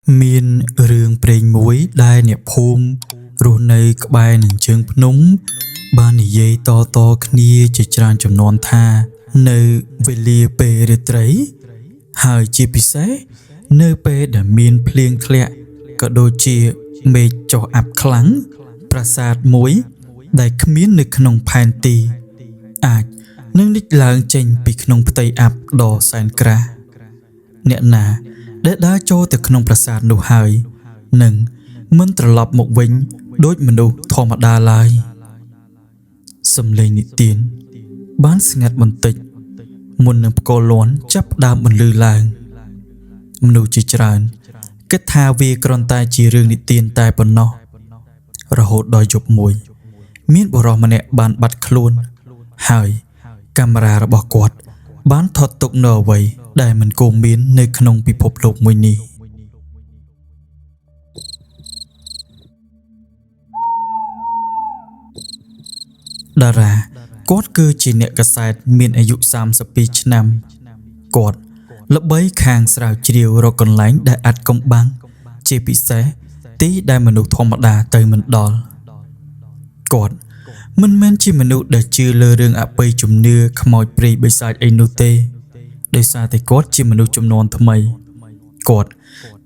Miền rừng prèn muối đai nẹp phum rồi nơi các bài nâng chân núng ban dây to to khnia chỉ tràn chấm non tha nơi về lia pê rệt rấy hai chi pí xé nơi pê đã miền plieng khẹt cả đôi chia mê cho áp kháng prasad muối đại khmiến nơi khung pan tì nâng đích làng chênh bị khung tây áp đỏ sàn kra nè nà để đá cho từ khung prasad nụ hai nâng mình trở lập một vĩnh đối mình đủ thọ mặt đa lai xâm lên nị tiền bán sinh ngặt bằng tịch muôn nâng cô loán chấp đam bằng lư làng mình đủ chỉ tràn kết tha vì con tay chỉ riêng nị tiền tay bằng nó rồi hốt đòi dục mùi miễn bỏ rõ mà nẹ bàn bạch khluôn hai camera ra bỏ quạt bán thọt tục nở vậy để mình cùng miễn nơi khung bị phục lục mùi nì đà ra cốt cơ chỉ nẹ cả sạch miềnอายุ30 ปีnăm cốt lớp bấy khang sào chiều rồi còn lánh đã ắt công băng chỉ bị xé tíได้มนุษย์ธรรมดาเตยมันดอลกอดมันแม่นที่มนุษย์ได้ชื่อเลอเรื่องอะไปจุ่มเนื้อขโมยปรีใบสายไอโนเตโดยซาแต่กอดที่มนุษย์จำนวนทำไมกอด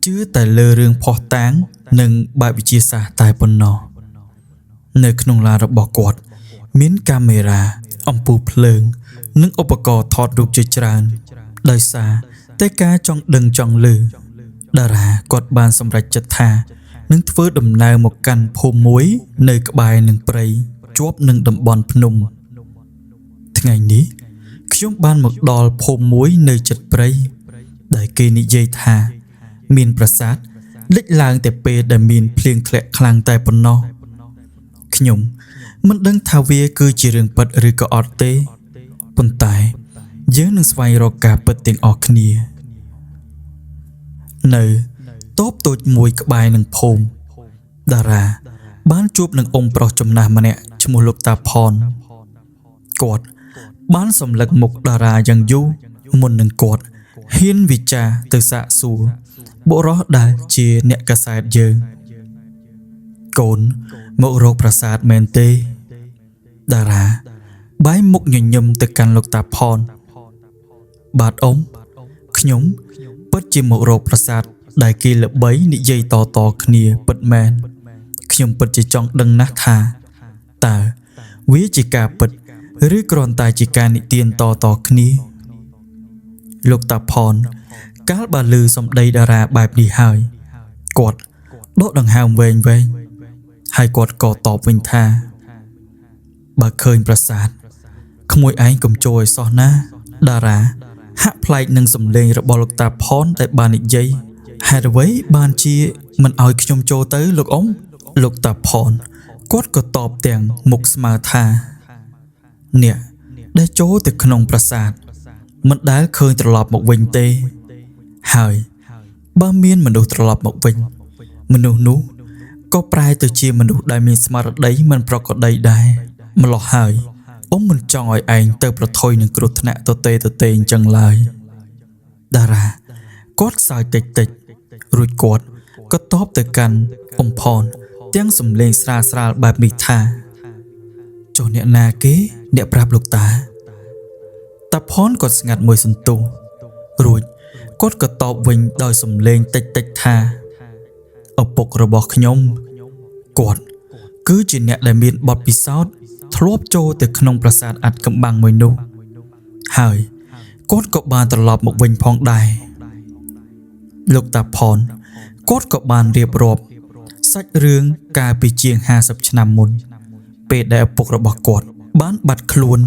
ชื่อแต่เลอเรื่องพอแตงหนึ่งใบวิจิศาตายปนนอเนื้อขนมลาระบอกกอดมิ้นกาเมราอมปูเพลิงนึ่งอุปกรณ์ถอดรูปจุจรานโดยซาแต่กาจองดึงจองลือดารากอดบานสำหรับจัตตานึ่งเฟื่อดำนาหมกกันโพมวยในกบายหนึ่งปรีจวบหนึ่งดำบอลพนุมทั้งไงนี้ขยมบานหมกดอลโพมวยในจัดปรีได้เกณิเยธามีนประสาทเล็กลางแต่เปดได้มีนเพลียงแคละคลางแต่ปนนอขยมมันดังทาเวคือจีเรื่องปัดหรือก็อดเตปนตายเยอะหนึ่งสวายรอกาเปิดเตียงออกเนียเนอโต๊บตัวมวยกบายหนึ่งพมดาราบ้านจูบหนึ่งองค์ปลอจมนามาเนี่ยชมูลกตาพรกอดบ้านสำลักหมกดารายังยุมุนหนึ่งกอดเฮียนวิจาตือสะสูโบรอดาเจเนกษาเยิงโกนโมโรประสาทเมนเตดาราใบมุกหยุ่ยยมตึกกันลกตาพรบาดอมขยมเปิดจิมโมโรประสาทได้กีละใบนิยัยต่อขเนียเปิดแมนขยมเปิดจิจองดังนักทาแต่วิจิกาเปิดหรือกรอนตายจิการนิเตียนต่อขเนียลกตาพรกาลบาลือสมได้ดาราแบบดีหายกอดโดดังหามเวงให้กอดก่อตอบวินทาบาเคยประสาทขโมยไอ้กลมโจยซอหน้าดาราหักพลายหนึ่งสำเลงระบลกตาพรแต่บานิยัยหายไว้บานชีมันเอาขยมโจเตยลูกอมลูกตาพรกอดก็ตอบแต่งมุกสมาธาเนี่ยได้โจแต่ขนมประสาทมันได้เคยตลอดหมกวิงเตหายบ้าเมียนมันดูตลอดหมกวิงมันดูนู้ก็ปลายตัวเชียมันดูได้มีสมาร์ทได้มันปรากฏได้มันหลอกหายมันจองไอ้เติบประทอยหนึ่งกรุธนะตัวเตงจังเลยดารากอดสายติดรุยกอดก็ตอบแต่กันองพรเตียงสมเลงสราแบบมีท่าโจเนนาเก๋เนปราบลูกตาตาพรกอดสงัดมวยสันตูรุยกอดก็ตอบวิ่งโดยสมเลงติดท่าเอาปกระบอกขยมกอดคือจีเนได้มีบทพิสาวทลบโจแต่ขนมประสาทอัดกำบังมวยนุหายกอดก็บานตลอดหมกวิ่งพองได้ลูกตาพรกอดก็บานเรียบรอบสักเรื่องกาปีเจียง50 ชนำมุนเปิดได้ปกระบอกกอดบ้านบัดคลวน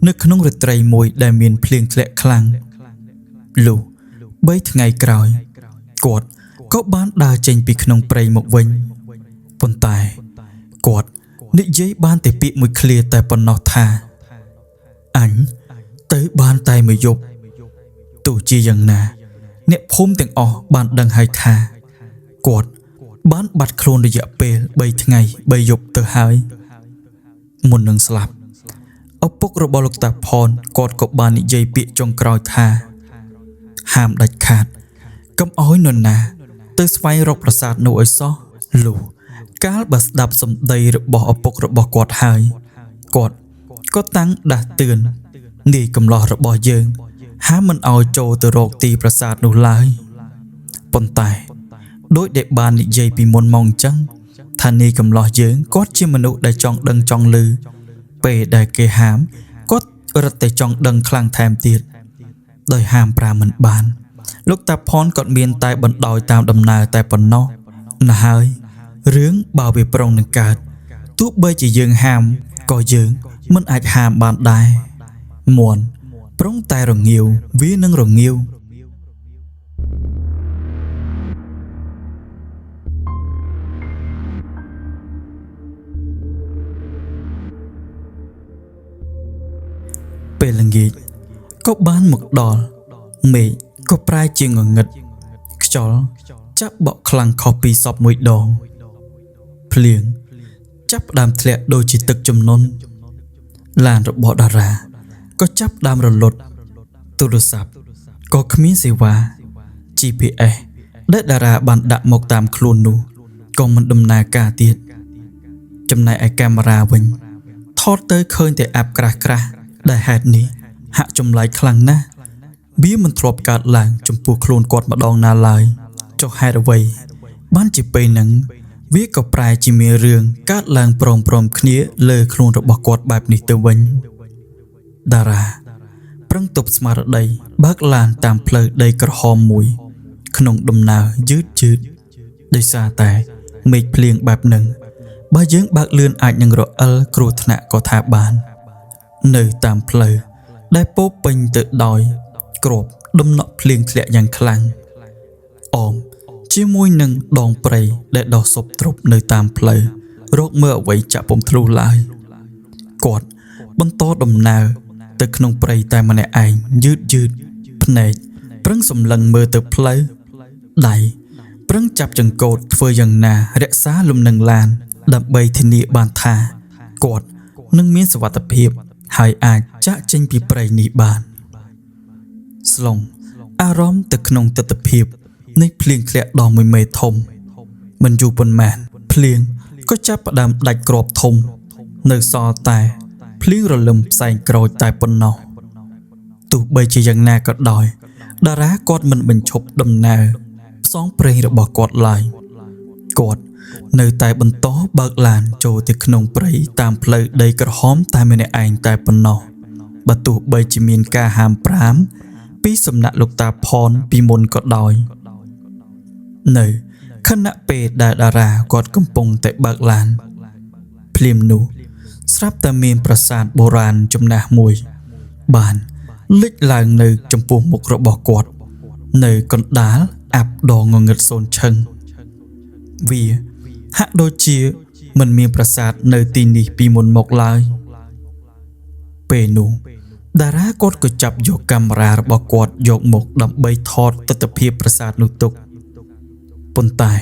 นึกขนมรตรีมวยได้เมียนเพลียงแคละคลังลูใบทไงกรอยกอดก็บ้านดาเจงปีขนมเปรย์หมกวิ่งปนตายกอดนิยัยบ้านแต่ปีมือเคลียแต่ปนนอทาอันเตยบ้านตายมือยบตู่จียังนาเนี่ยพมแต่งออกบ้านดังไฮทากอดบ้านบัดโครนระยะเปลใบทไงใบยบเตอหายมุนหนึ่งสลับเอาปกระบอลกตาพรกอดกับบ้านนิยัยปีจงกรอยทาห้ามดัดขาดกำอ้อยนนนา ទៅស្វែងរកប្រាសាទនោះឲ្យសោះលុះកាលបើស្ដាប់សម្ដីរបស់ឪពុករបស់គាត់ហើយគាត់ក៏តាំងដាស់តឿននាយកំឡោះរបស់យើងហាមមិនឲ្យចូលទៅរកទីប្រាសាទនោះឡើយប៉ុន្តែដោយដែលបាននិយាយពីមុនមកអញ្ចឹងថានាយកំឡោះយើងគាត់ជាមនុស្សដែលចង់ដឹងចង់ឮពេលដែលគេហាមគាត់រត់តែចង់ដឹងខ្លាំងថែមទៀតដោយហាមប្រាមមិនបានលោកតាផនគាត់មានតែបណ្ដោយតាមដំណើរតែប៉ុណ្ណោះណាហើយរឿងបើវាប្រុងនឹងកើតទោះបីជាយើងហាមក៏យើងមិនអាចហាមបានដែរមួនប្រុងតែរងាវវានឹងរងាវពេលល្ងាចក៏បានមកដល់មេឃក៏ប្រែជាងងឹតខ្យល់ចាប់បក់ខ្លាំងខុសពីសពមួយដងភ្លៀងចាប់ដើមធ្លាក់ដូចជាទឹកជំនន់ឡានរបស់តារាក៏ចាប់ដើមរលត់ទូរស័ព្ទក៏គ្មានសេវា GPS ដែលតារាបានដាក់មកតាមខ្លួននោះក៏មិនដំណើរការទៀតចំណែកឯកាមេរ៉ាវិញថតទៅឃើញតែអាប់ក្រាស់ៗដែលហេតុនេះហាក់ចម្លែកខ្លាំងណាស់វាមិនធ្លាប់កើតឡើងចំពោះខ្លួនគាត់ម្ដងណាឡើយចុះហេតុអ្វីបានជាពេលហ្នឹងវាក៏ប្រែជាមានរឿងកើតឡើងព្រមគ្នាលើខ្លួនរបស់គាត់បែបនេះទៅវិញតារាប្រឹងទប់ស្មារតីបើកឡានតាមផ្លូវដីក្រហមមួយក្នុងដំណើរយឺតដោយសារតែមេឃភ្លៀងបែបហ្នឹងបើយើងបើកលឿនអាចនឹងរអិលគ្រោះថ្នាក់ក៏ថាបាននៅតាមផ្លូវដែលពោពេញទៅដោយគ្រាប់ដំណក់ភ្លៀងធ្លាក់យ៉ាងខ្លាំងអមជាមួយនឹងដងព្រៃដែលដុះស៊ប់ទ្រុបនៅតាមផ្លូវរកមើលអ្វីចាក់ពុំធ្លុះឡើយគាត់បន្តដំណើរទៅក្នុងព្រៃតែម្នាក់ឯងយឺតភ្នែកប្រឹងសម្លឹងមើលទៅផ្លូវដៃប្រឹងចាប់ចង្កូតធ្វើយ៉ាងណារក្សាលំនឹងឡានដើម្បីធានាបានថាគាត់នឹងមានសុវត្ថិភាពហើយអាចចាកចេញពីព្រៃនេះបានស្លុងអារម្មណ៍ទៅក្នុងទិដ្ឋភាពនៃភ្លៀងធ្លាក់ដល់1មេធំមិនយូរប៉ុន្មានភ្លៀងក៏ចាប់ផ្ដើមដាច់គ្រាប់ធំនៅសល់តែភ្លៀងរលឹមផ្សែងក្រូចតែប៉ុណ្ណោះទោះបីជាយ៉ាងណាក៏ដោយតារាគាត់មិនបញ្ឈប់ដំណើរផ្សងព្រេងរបស់គាត់ឡើយគាត់នៅតែបន្តបើកឡានចូលទៅក្នុងព្រៃតាមផ្លូវដីក្រហមតែម្នាក់ឯងតែប៉ុណ្ណោះបើទោះបីជាមានការហាមប្រាមពីសំណាក់លោកតាផនពីមុនក៏ដោយនៅខណៈពេលដែលតារាគាត់កំពុងតែបើកឡានភ្លាមនោះស្រាប់តែមានប្រាសាទបុរាណចំណាស់មួយបានលេចឡើងនៅចំពោះមុខរបស់គាត់នៅកណ្ដាលអាប់ដងងងឹតសូនឈឹងវាហាក់ដូចជាមិនមានប្រាសាទនៅទីនេះពីមុនមកឡើយពេលនោះតារាគាត់ក៏ចាប់យកកាមេរ៉ារបស់គាត់យកមកដើម្បីថតទិដ្ឋភាពប្រាសាទនោះទុកប៉ុន្តែ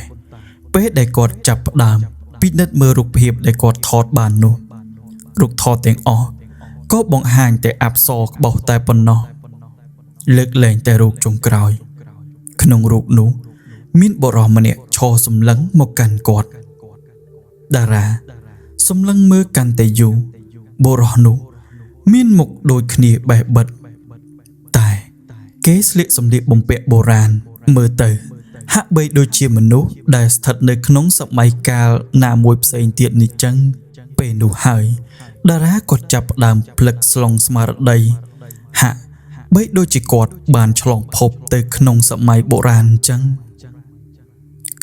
ពេលដែលគាត់ចាប់ផ្ដើមពិនិត្យមើលរូបភាពដែលគាត់ថតបាននោះរូបថតទាំងអស់ក៏បង្ហាញតែអប្សរក្បោសតែប៉ុណ្ណោះលើកលែងតែរូបចុងក្រោយក្នុងរូបនោះមានបុរសម្នាក់ឈរសម្លឹងមកកាន់គាត់តារាសម្លឹងមើលកាន់តែយូរបុរសនោះមានមុខដូចគ្នាបេះបិទតែគេស្លៀកសម្លៀកបំពាក់បុរាណមើលទៅហាក់បីដូចជាមនុស្សដែលស្ថិតនៅក្នុងសម័យកាលណាមួយផ្សេងទៀតនេះចឹងពេលនោះហើយតារាគាត់ចាប់ផ្ដើមភ្លឹកស្លងស្មារតីហាក់បីដូចជាគាត់បានឆ្លងភពទៅក្នុងសម័យបុរាណអញ្ចឹង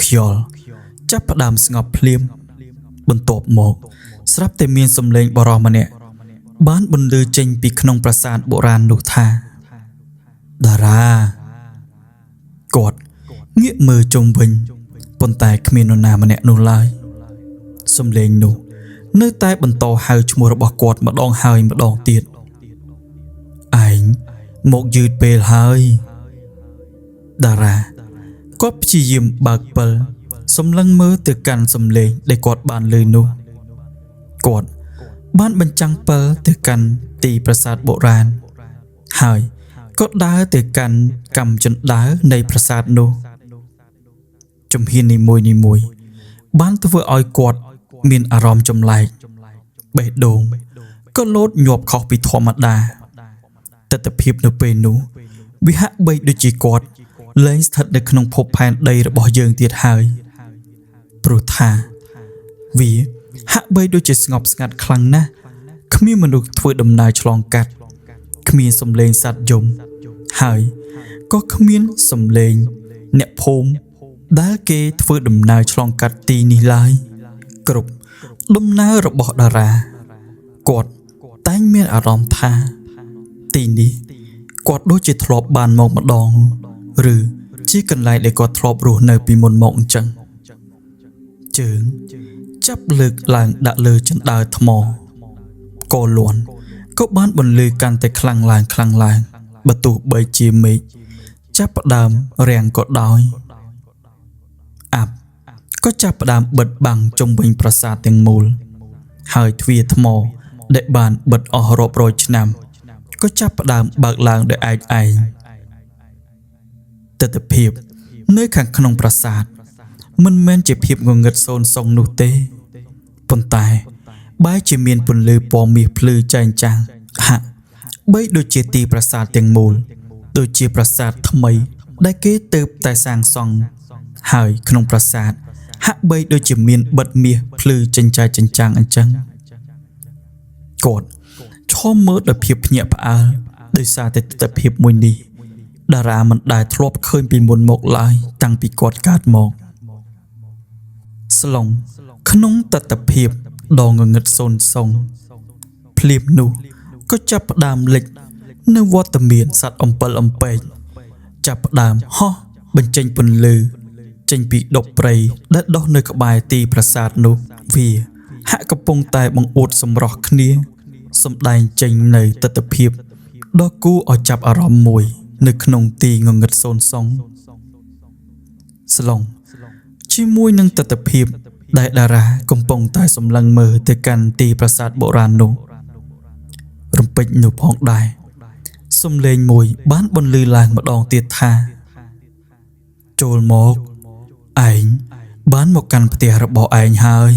ខ្យល់ចាប់ផ្ដើមស្ងប់ភ្លាមបន្ទាប់មកស្រាប់តែមានសំឡេងបុរសម្នាក់បានបន្លឺចេញពីក្នុងប្រាសាទបុរាណនោះថាតារាគាត់ងាកមើលជុំវិញប៉ុន្តែគ្មាននរណាម្នាក់នោះឡើយសំឡេងនោះនៅតែបន្តហៅឈ្មោះរបស់គាត់ម្ដងហើយម្ដងទៀតឯងមកយឺតពេលហើយតារាគាត់ព្យាយាមបើកពិលសម្លឹងមើលទៅកាន់សំឡេងដែលគាត់បានឮនោះគាត់បានបញ្ចាំងពិលទៅកាន់ទីប្រាសាទបុរាណហើយក៏ដើរទៅកាន់កម្មជណ្ដើរនៃប្រាសាទនោះ ជំហាននីមួយបានធ្វើឲ្យគាត់មានអារម្មណ៍ចម្លែកបេះដូងក៏លោតញាប់ខុសពីធម្មតាទិដ្ឋភាពនៅពេលនោះវាហាក់បីដូចជាគាត់លែងស្ថិតនៅក្នុងភពផែនដីរបស់យើងទៀតហើយព្រោះថាវាហាក់បីដូចជាស្ងប់ស្ងាត់ខ្លាំងណាស់គ្មានមនុស្សធ្វើដំណើរឆ្លងកាត់គ្មានសំឡេងសត្វយំហើយក៏គ្មានសំឡេងអ្នកភូមិដែលគេធ្វើដំណើរឆ្លងកាត់ទីនេះឡើយគ្រប់ដំណើររបស់តារាគាត់តែងមានអារម្មណ៍ថាទីនេះគាត់ដូចជាធ្លាប់បានមកម្ដងឬជាកន្លែងដែលគាត់ធ្លាប់រស់នៅពីមុនមកអញ្ចឹងជើងចាប់លើកឡើងដាក់លើជណ្ដើរថ្មកលួនក៏បានបន្លឺកាន់តែខ្លាំងឡើងបើទោះបីជាមេឃចាប់ផ្ដើមរាំងក៏ដោយអាប់ក៏ចាប់ផ្ដើមបិទបាំងជុំវិញប្រាសាទទាំងមូលហើយទ្វារថ្មដែលបានបិទអស់រាប់រយឆ្នាំក៏ចាប់ផ្ដើមបើកឡើងដោយឯកឯងទិដ្ឋភាពនៅខាងក្នុងប្រាសាទមិនមែនជាភាពងងឹតសូន្យសុងនោះទេប៉ុន្តែបែរជាមានពន្លឺពណ៌មាសភ្លឺចែងចាំងហាក់បីដូចជាទីប្រាសាទទាំងមូលដូចជាប្រាសាទថ្មីដែលគេទើបតែសាងសង់ហើយក្នុងប្រាសាទហាក់បីដូចជាមានបិទមាសភ្លឺចិញ្ចាចិញ្ចាំងអញ្ចឹងគាត់ឈមមើលដោយភាពភ្ញាក់ផ្អើលដោយសារតែទិដ្ឋភាពមួយនេះតារាមិនដែលធ្លាប់ឃើញពីមុនមកឡើយតាំងពីគាត់កើតមកស្លុងក្នុងទិដ្ឋភាពដ៏ងងឹតសូន្យសុងភ្លាមនោះក៏ចាប់ផ្ដើមលេចនៅវត្តមានសត្វអំពិលអំពែកចាប់ផ្ដើមហោះបញ្ចេញពន្លឺចេញពីដុបព្រៃដែលដុះនៅក្បែរទីប្រាសាទនោះវាហាក់កំពុងតែបង្អួតសម្រស់គ្នាសម្ដែងចេញនៅទិដ្ឋភាពដ៏គួរឲ្យចាប់អារម្មណ៍មួយនៅក្នុងទីងងឹតសូន្យសុងស្លុងជាមួយនឹងទិដ្ឋភាពដែលតារាកំពុងតែសម្លឹងមើលទៅកាន់ទីប្រាសាទបុរាណនោះរំពេចនោះផងដែរសំឡេងមួយបានបន្លឺឡើងម្ដងទៀតថាចូលមកឯងបានមកកាន់ផ្ទះរបស់ឯងហើយ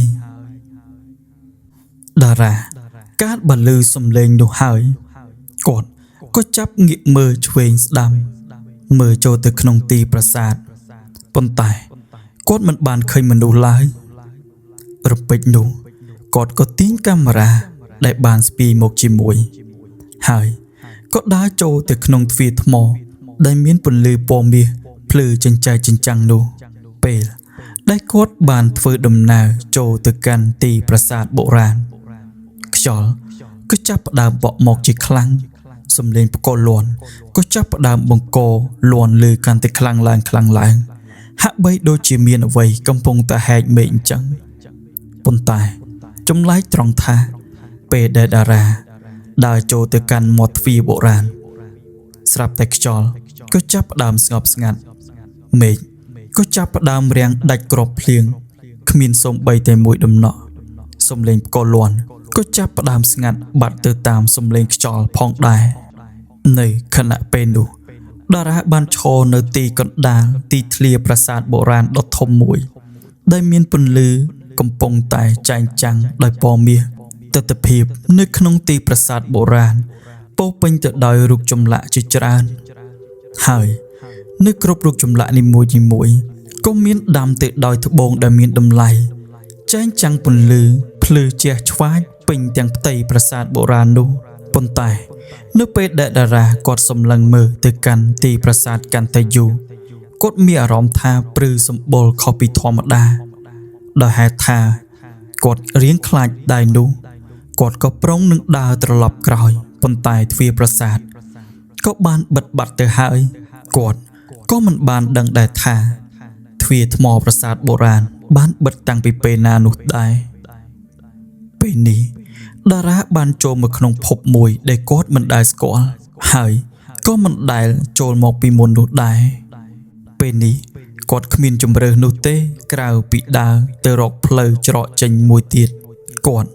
តារាកាលបន្លឺសំឡេងនោះហើយគាត់ក៏ចាប់ងាកមើលឆ្វេងស្ដាំមើលចូលទៅក្នុងទីប្រាសាទប៉ុន្តែគាត់មិនបានឃើញមនុស្សឡើយរំពេចនោះគាត់ក៏ទាញកាមេរ៉ាដែលបានស្ពាយមកជាមួយហើយក៏ដើរចូលទៅក្នុងទ្វារថ្មដែលមានពន្លឺពណ៌មាសភ្លឺចិញ្ចែកចិញ្ចាំងនោះពេលដែលគាត់បានធ្វើដំណើរចូលទៅកាន់ទីប្រាសាទបុរាណខ្យល់ក៏ចាប់ផ្ដើមបក់មកជាខ្លាំងសំឡេងផ្គរលាន់ក៏ចាប់ផ្ដើមបង្កលាន់លើកាន់តែខ្លាំងឡើងហាក់បីដូចជាមានអ្វីកំពុងតែហែកមេឃអញ្ចឹងប៉ុន្តែចម្លែកត្រង់ថាពេលដែលតារាដើរចូលទៅកាន់មាត់ទ្វារបុរាណស្រាប់តែខ្យល់ក៏ចាប់ផ្ដើមស្ងប់ស្ងាត់មេឃក៏ចាប់ផ្ដើមរាំងដាច់គ្រាប់ភ្លៀងគ្មានសូម្បីតែមួយដំណក់សំឡេងផ្គរលាន់ក៏ចាប់ផ្ដើមស្ងាត់បាត់ទៅតាមសំឡេងខ្យល់ផងដែរនៅខណៈពេលនោះតារាបានឈរនៅទីកណ្ដាលទីធ្លាប្រាសាទបុរាណដ៏ធំមួយដែលមានពន្លឺកំពុងតែចែងចាំងដោយពណ៌មាសទិដ្ឋភាពនៅក្នុងទីប្រាសាទបុរាណពោពេញទៅដោយរូបចម្លាក់ជាច្រើនហើយនៅគ្រប់រូបចម្លាក់នីមួយក៏មានដាំទៅដោយត្បូងដែលមានតម្លៃចែងចាំងពន្លឺភ្លឺជះឆ្វាយពេញទាំងផ្ទៃប្រាសាទបុរាណនោះប៉ុន្តែនៅពេលដែលតារាគាត់សម្លឹងមើលទៅកាន់ទីប្រាសាទកាន់តែយូរគាត់មានអារម្មណ៍ថាព្រឺសម្បុរខុសពីធម្មតាដោយហេតុថាគាត់រៀងខ្លាចដែរនោះគាត់ក៏ប្រុងនឹងដើរត្រឡប់ក្រោយប៉ុន្តែទ្វារប្រាសាទក៏បានបិទបាត់ទៅហើយគាត់ក៏មិនបានដឹងដែរថាទ្វារថ្មប្រាសាទបុរាណបានបិទតាំងពីពេលណានោះដែរពេលនេះតារាបានចូលមកក្នុងភពមួយដែលគាត់មិនដែលស្គាល់ហើយក៏មិនដែលចូលមកពីមុននោះដែរពេលនេះគាត់គ្មានជំរើសនោះទេក្រៅពីដើរទៅរកផ្លូវច្រកចេញមួយទៀតគាត់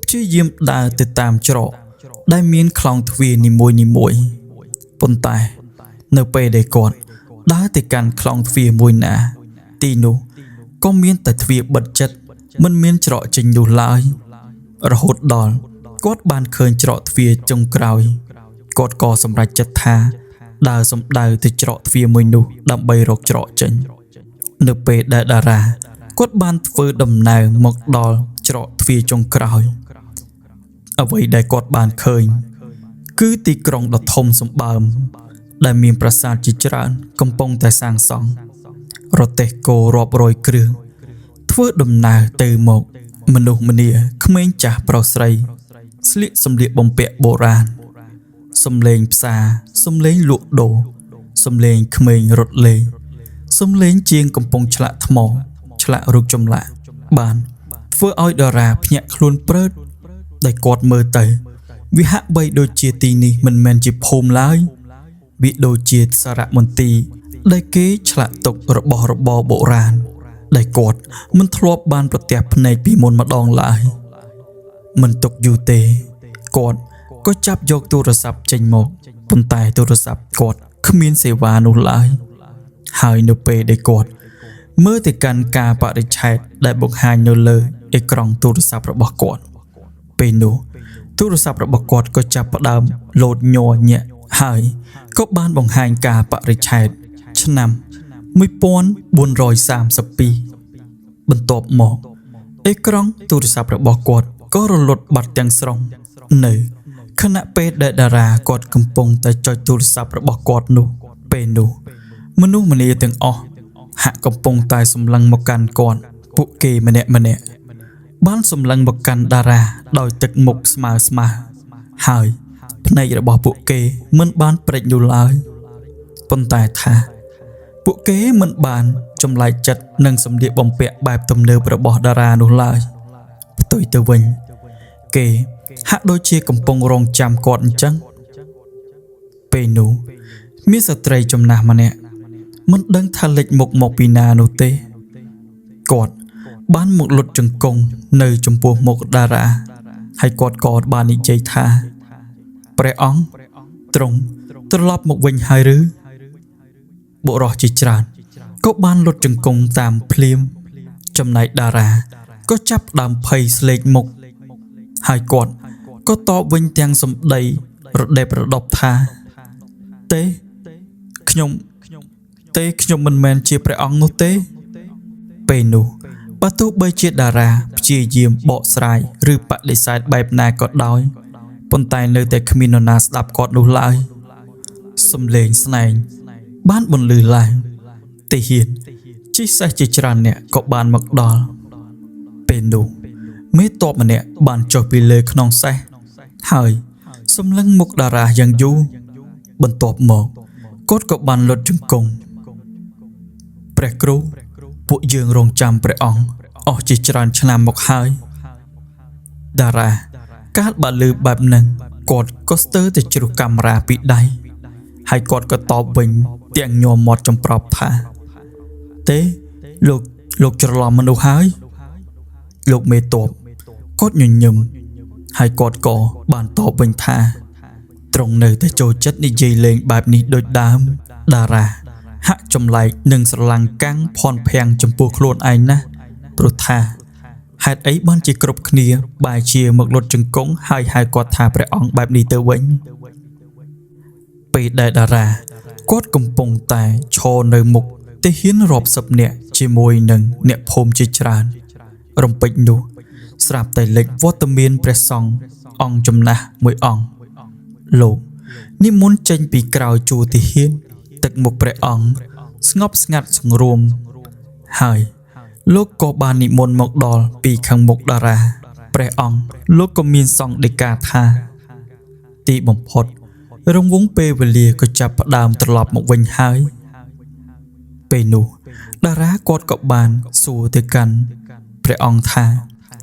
ព្យាយាមដើរទៅតាមច្រកដែលមានខ្លោងទ្វារនីមួយប៉ុន្តែនៅពេលដែលគាត់ដើរទៅកាន់ខ្លោងទ្វារមួយណា ទីនោះក៏មានតែទ្វារបិទចិត្តមិនមានច្រកចេញនោះឡើយរហូតដល់គាត់បានឃើញច្រកទ្វារចុងក្រោយគាត់ក៏សម្រេចចិត្តថាដើរសំដៅទៅច្រកទ្វារមួយនោះដើម្បីរកច្រកចេញនៅពេលដែលតារាគាត់បានធ្វើដំណើរមកដល់ច្រកទ្វារចុងក្រោយអ្វីដែលគាត់បានឃើញគឺទីក្រុងដ៏ធំសម្បើមដែលមានប្រាសាទជាច្រើនកំពុងតែសាងសង់រទេះគោរាប់រយគ្រឿងធ្វើដំណើរទៅមកមនុស្សម្នាក្មេងចាស់ប្រុសស្រីស្លៀកសម្លៀកបំពាក់បុរាណសំឡេងផ្សារសំឡេងលក់ដូរសំឡេងក្មេងរត់លេងសំឡេងជាងកំពុងឆ្លាក់ថ្មឆ្លាក់រូបចម្លាក់បានធ្វើឲ្យតារាភ្ញាក់ខ្លួនព្រឺតដែលគាត់មើលទៅវាហាក់បីដូចជាទីនេះមិនមែនជាភូមិឡើយវាដូចជាសារមន្ទីរដែលគេឆ្លាក់ទុករបស់របរបុរាណដែលគាត់មិនធ្លាប់បានប្រទះភ្នែកពីមុនម្ដងឡើយមិនទុកយូរទេគាត់ក៏ចាប់យកទូរស័ព្ទចេញមកប៉ុន្តែទូរស័ព្ទគាត់គ្មានសេវានោះឡើយហើយនៅពេលដែលគាត់មើលទៅកាន់ការបរិច្ឆេទដែលបង្ហាញនៅលើអេក្រង់ទូរស័ព្ទរបស់គាត់ពេលនោះទូរស័ព្ទរបស់គាត់ក៏ចាប់ផ្ដើមលោតញ័រញាក់ហើយក៏បានបង្ហាញការបរិច្ឆេទឆ្នាំ1432បន្ទាប់មកអេក្រង់ទូរស័ព្ទរបស់គាត់ក៏រលត់បាត់ទាំងស្រុងនៅខណៈពេលដែលតារាគាត់កំពុងតែចុចទូរស័ព្ទរបស់គាត់នោះពេលនោះមនុស្សម្នាទាំងអស់ហាក់កំពុងតែសម្លឹងមកកាន់គាត់ពួកគេម្នាក់បានសម្លឹងមកកាន់តារាដោយទឹកមុខស្មើហើយភ្នែករបស់ពួកគេមិនបានព្រិចនោះឡើយប៉ុន្តែថាពួកគេមិនបានចម្លែកចិត្តនឹងសម្លៀកបំពាក់បែបទំនើបរបស់តារានោះឡើយផ្ទុយទៅវិញគេហាក់ដូចជាកំពុងរងចាំគាត់អញ្ចឹងពេលនោះមានស្ត្រីចំណាស់ម្នាក់មិនដឹងថាលេចមុខមកពីណានោះទេគាត់បានមកលុតជង្គង់នៅចំពោះមុខតារាហើយគាត់ក៏បាននិយាយថាព្រះអង្គទ្រង់ត្រឡប់មកវិញហើយឬបុរសជាច្រើនក៏បានលុតជង្គង់តាមភ្លាមចំណែកតារាក៏ចាប់ផ្ដើមភ័យស្លេកមុខហើយគាត់ក៏តបវិញទាំងសម្ដីរដេបរដប់ថាទេខ្ញុំមិនមែនជាព្រះអង្គនោះទេពេលនោះបើទោះបីជាតារាព្យាយាមបកស្រាយឬបដិសេធបែបណាក៏ដោយប៉ុន្តែនៅតែគ្មាននរណាស្ដាប់គាត់នោះឡើយសំឡេងស្នែងបានបន្លឺឡើងទាហានជិះសេះជាច្រើនអ្នកក៏បានមកដល់ពេលនោះមេទ័ពម្នាក់បានចុះពីលើខ្នងសេះហើយសម្លឹងមុខតារាយ៉ាងយូរបន្ទាប់មកគាត់ក៏បានលុតជង្គង់ព្រះគ្រូពួកយើងរងចាំព្រះអង្គអស់ជាច្រើនឆ្នាំមកហើយតារាកាលបើលឺបែបហ្នឹងគាត់ក៏ស្ទើរតែជ្រុះកាមេរ៉ាពីដៃហើយគាត់ក៏តបវិញទាំងញ័រមាត់ចំប្រប់ថាទេលោកច្រឡំមនុស្សហើយលោកមេទ័ពគាត់ញញឹមហើយគាត់ក៏បានតបវិញថាទ្រង់នៅតែចូលចិត្តនិយាយលេងបែបនេះដូចដើមតារាហាក់ចម្លែកនិងស្រឡាំងកាំងភ័ន្តភាំងចំពោះខ្លួនឯងណាស់ព្រោះថាហេតុអីបានជាគ្រប់គ្នាបែរជាមកលុតជង្គង់ហើយហៅគាត់ថាព្រះអង្គបែបនេះទៅវិញពេលដែលតារាគាត់កំពុងតែឈរនៅមុខទាហានរាប់សិបនាក់ជាមួយនឹងអ្នកភូមិជាច្រើនរំពេចនោះស្រាប់តែលេចវត្តមានព្រះសង្ឃអង្គចំណាស់មួយអង្គលោកនិមន្តចេញពីក្រៅជួរទាហានទឹកមុខព្រះអង្គស្ងប់ស្ងាត់សង្រួមហើយលោកក៏បាននិមន្តមកដល់ពីខាងមុខតារាព្រះអង្គលោកក៏មានសង្ឃដីកាថាទីបំផុតរង្វង់ពេលវេលាក៏ចាប់ផ្ដើមត្រឡប់មកវិញហើយពេលនោះតារាគាត់ក៏បានសួរទៅកាន់ព្រះអង្គថា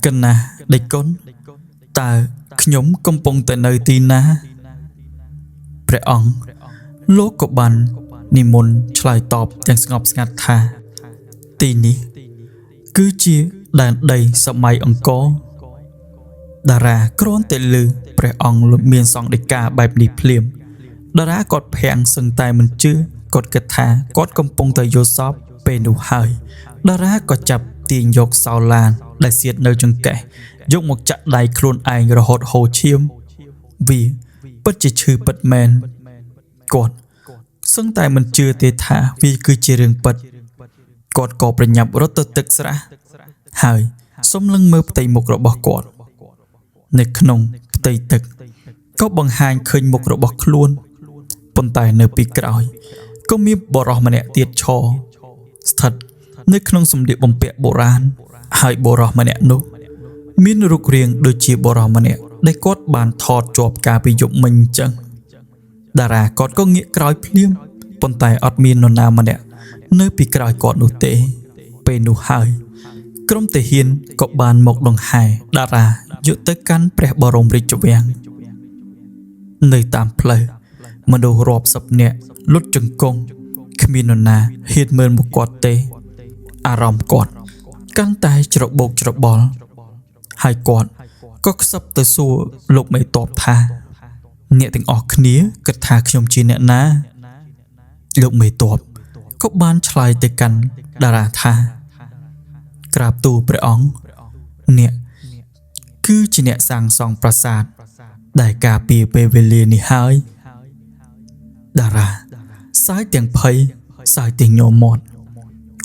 កណាស់ដេចគុណតើខ្ញុំកំពុងតែនៅទីណាព្រះអង្គលោកក៏បាននិមន្តឆ្លើយតបទាំងស្ងប់ស្ងាត់ថាទីនេះគឺជាដែនដីសម័យអង្គរតារាគ្រាន់តែឮព្រះអង្គមានសង្ឃដីកាបែបនេះភ្លាមតារាគាត់ភាំងសឹងតែមិនជឿគាត់គិតថាគាត់កំពុងតែយល់សប្តិ ពេលនោះហើយតារាក៏ចាប់ទាញយកសោឡានដែលសៀតនៅចង្កេះយកមកចាក់ដៃខ្លួនឯងរហូតហូរឈាមវាពិតជាឈឺពិតមែនគាត់សឹងតែមិនជឿទេថាវាគឺជារឿងពិតគាត់ក៏ប្រញាប់រត់ទៅទឹកស្រះហើយសុំលឹងមើលផ្ទៃមុខរបស់គាត់នៅក្នុងផ្ទៃទឹកក៏បង្ហាញឃើញមុខរបស់ខ្លួនប៉ុន្តែនៅពីក្រោយក៏មានបរិសម្នាក់ទៀតឈរស្ថិតនៅក្នុងសម្លៀកបំពាក់បុរាណហើយបរិសម្នាក់នោះមានរូបរាងដូចជាបរិសម្នាក់ដែលគាត់បានថតជាប់កាលពីយប់មិញអញ្ចឹងតារាគាត់ក៏ងាកក្រោយភ្លាមប៉ុន្តែអត់មាននរណាម្នាក់នៅពីក្រោយគាត់នោះទេពេលនោះហើយក្រុមទាហានក៏បានមកដង្ហែតារាយកទៅកាន់ព្រះបរមរាជវាំងនៅតាមផ្លូវមនុស្សរាប់សិបនាក់លុតជង្គង់គ្មាននរណាហ៊ានមើលមុខគាត់ទេអារម្មណ៍គាត់កាន់តែច្របូកច្របល់ហើយគាត់ក៏ខ្សឹបទៅសួរលោកមេតបថាអ្នកទាំងអស់គ្នាគិតថាខ្ញុំជាអ្នកណាលោកមេតបក៏បានឆ្លើយទៅកាន់តារាថាក្រាបទូលព្រះអង្គអ្នកគឺជាអ្នកសាងសង់ប្រាសាទដែលការពារពេលវេលានេះហើយតារាសាយទាំងភ័យសាយទាំងញោមមាត់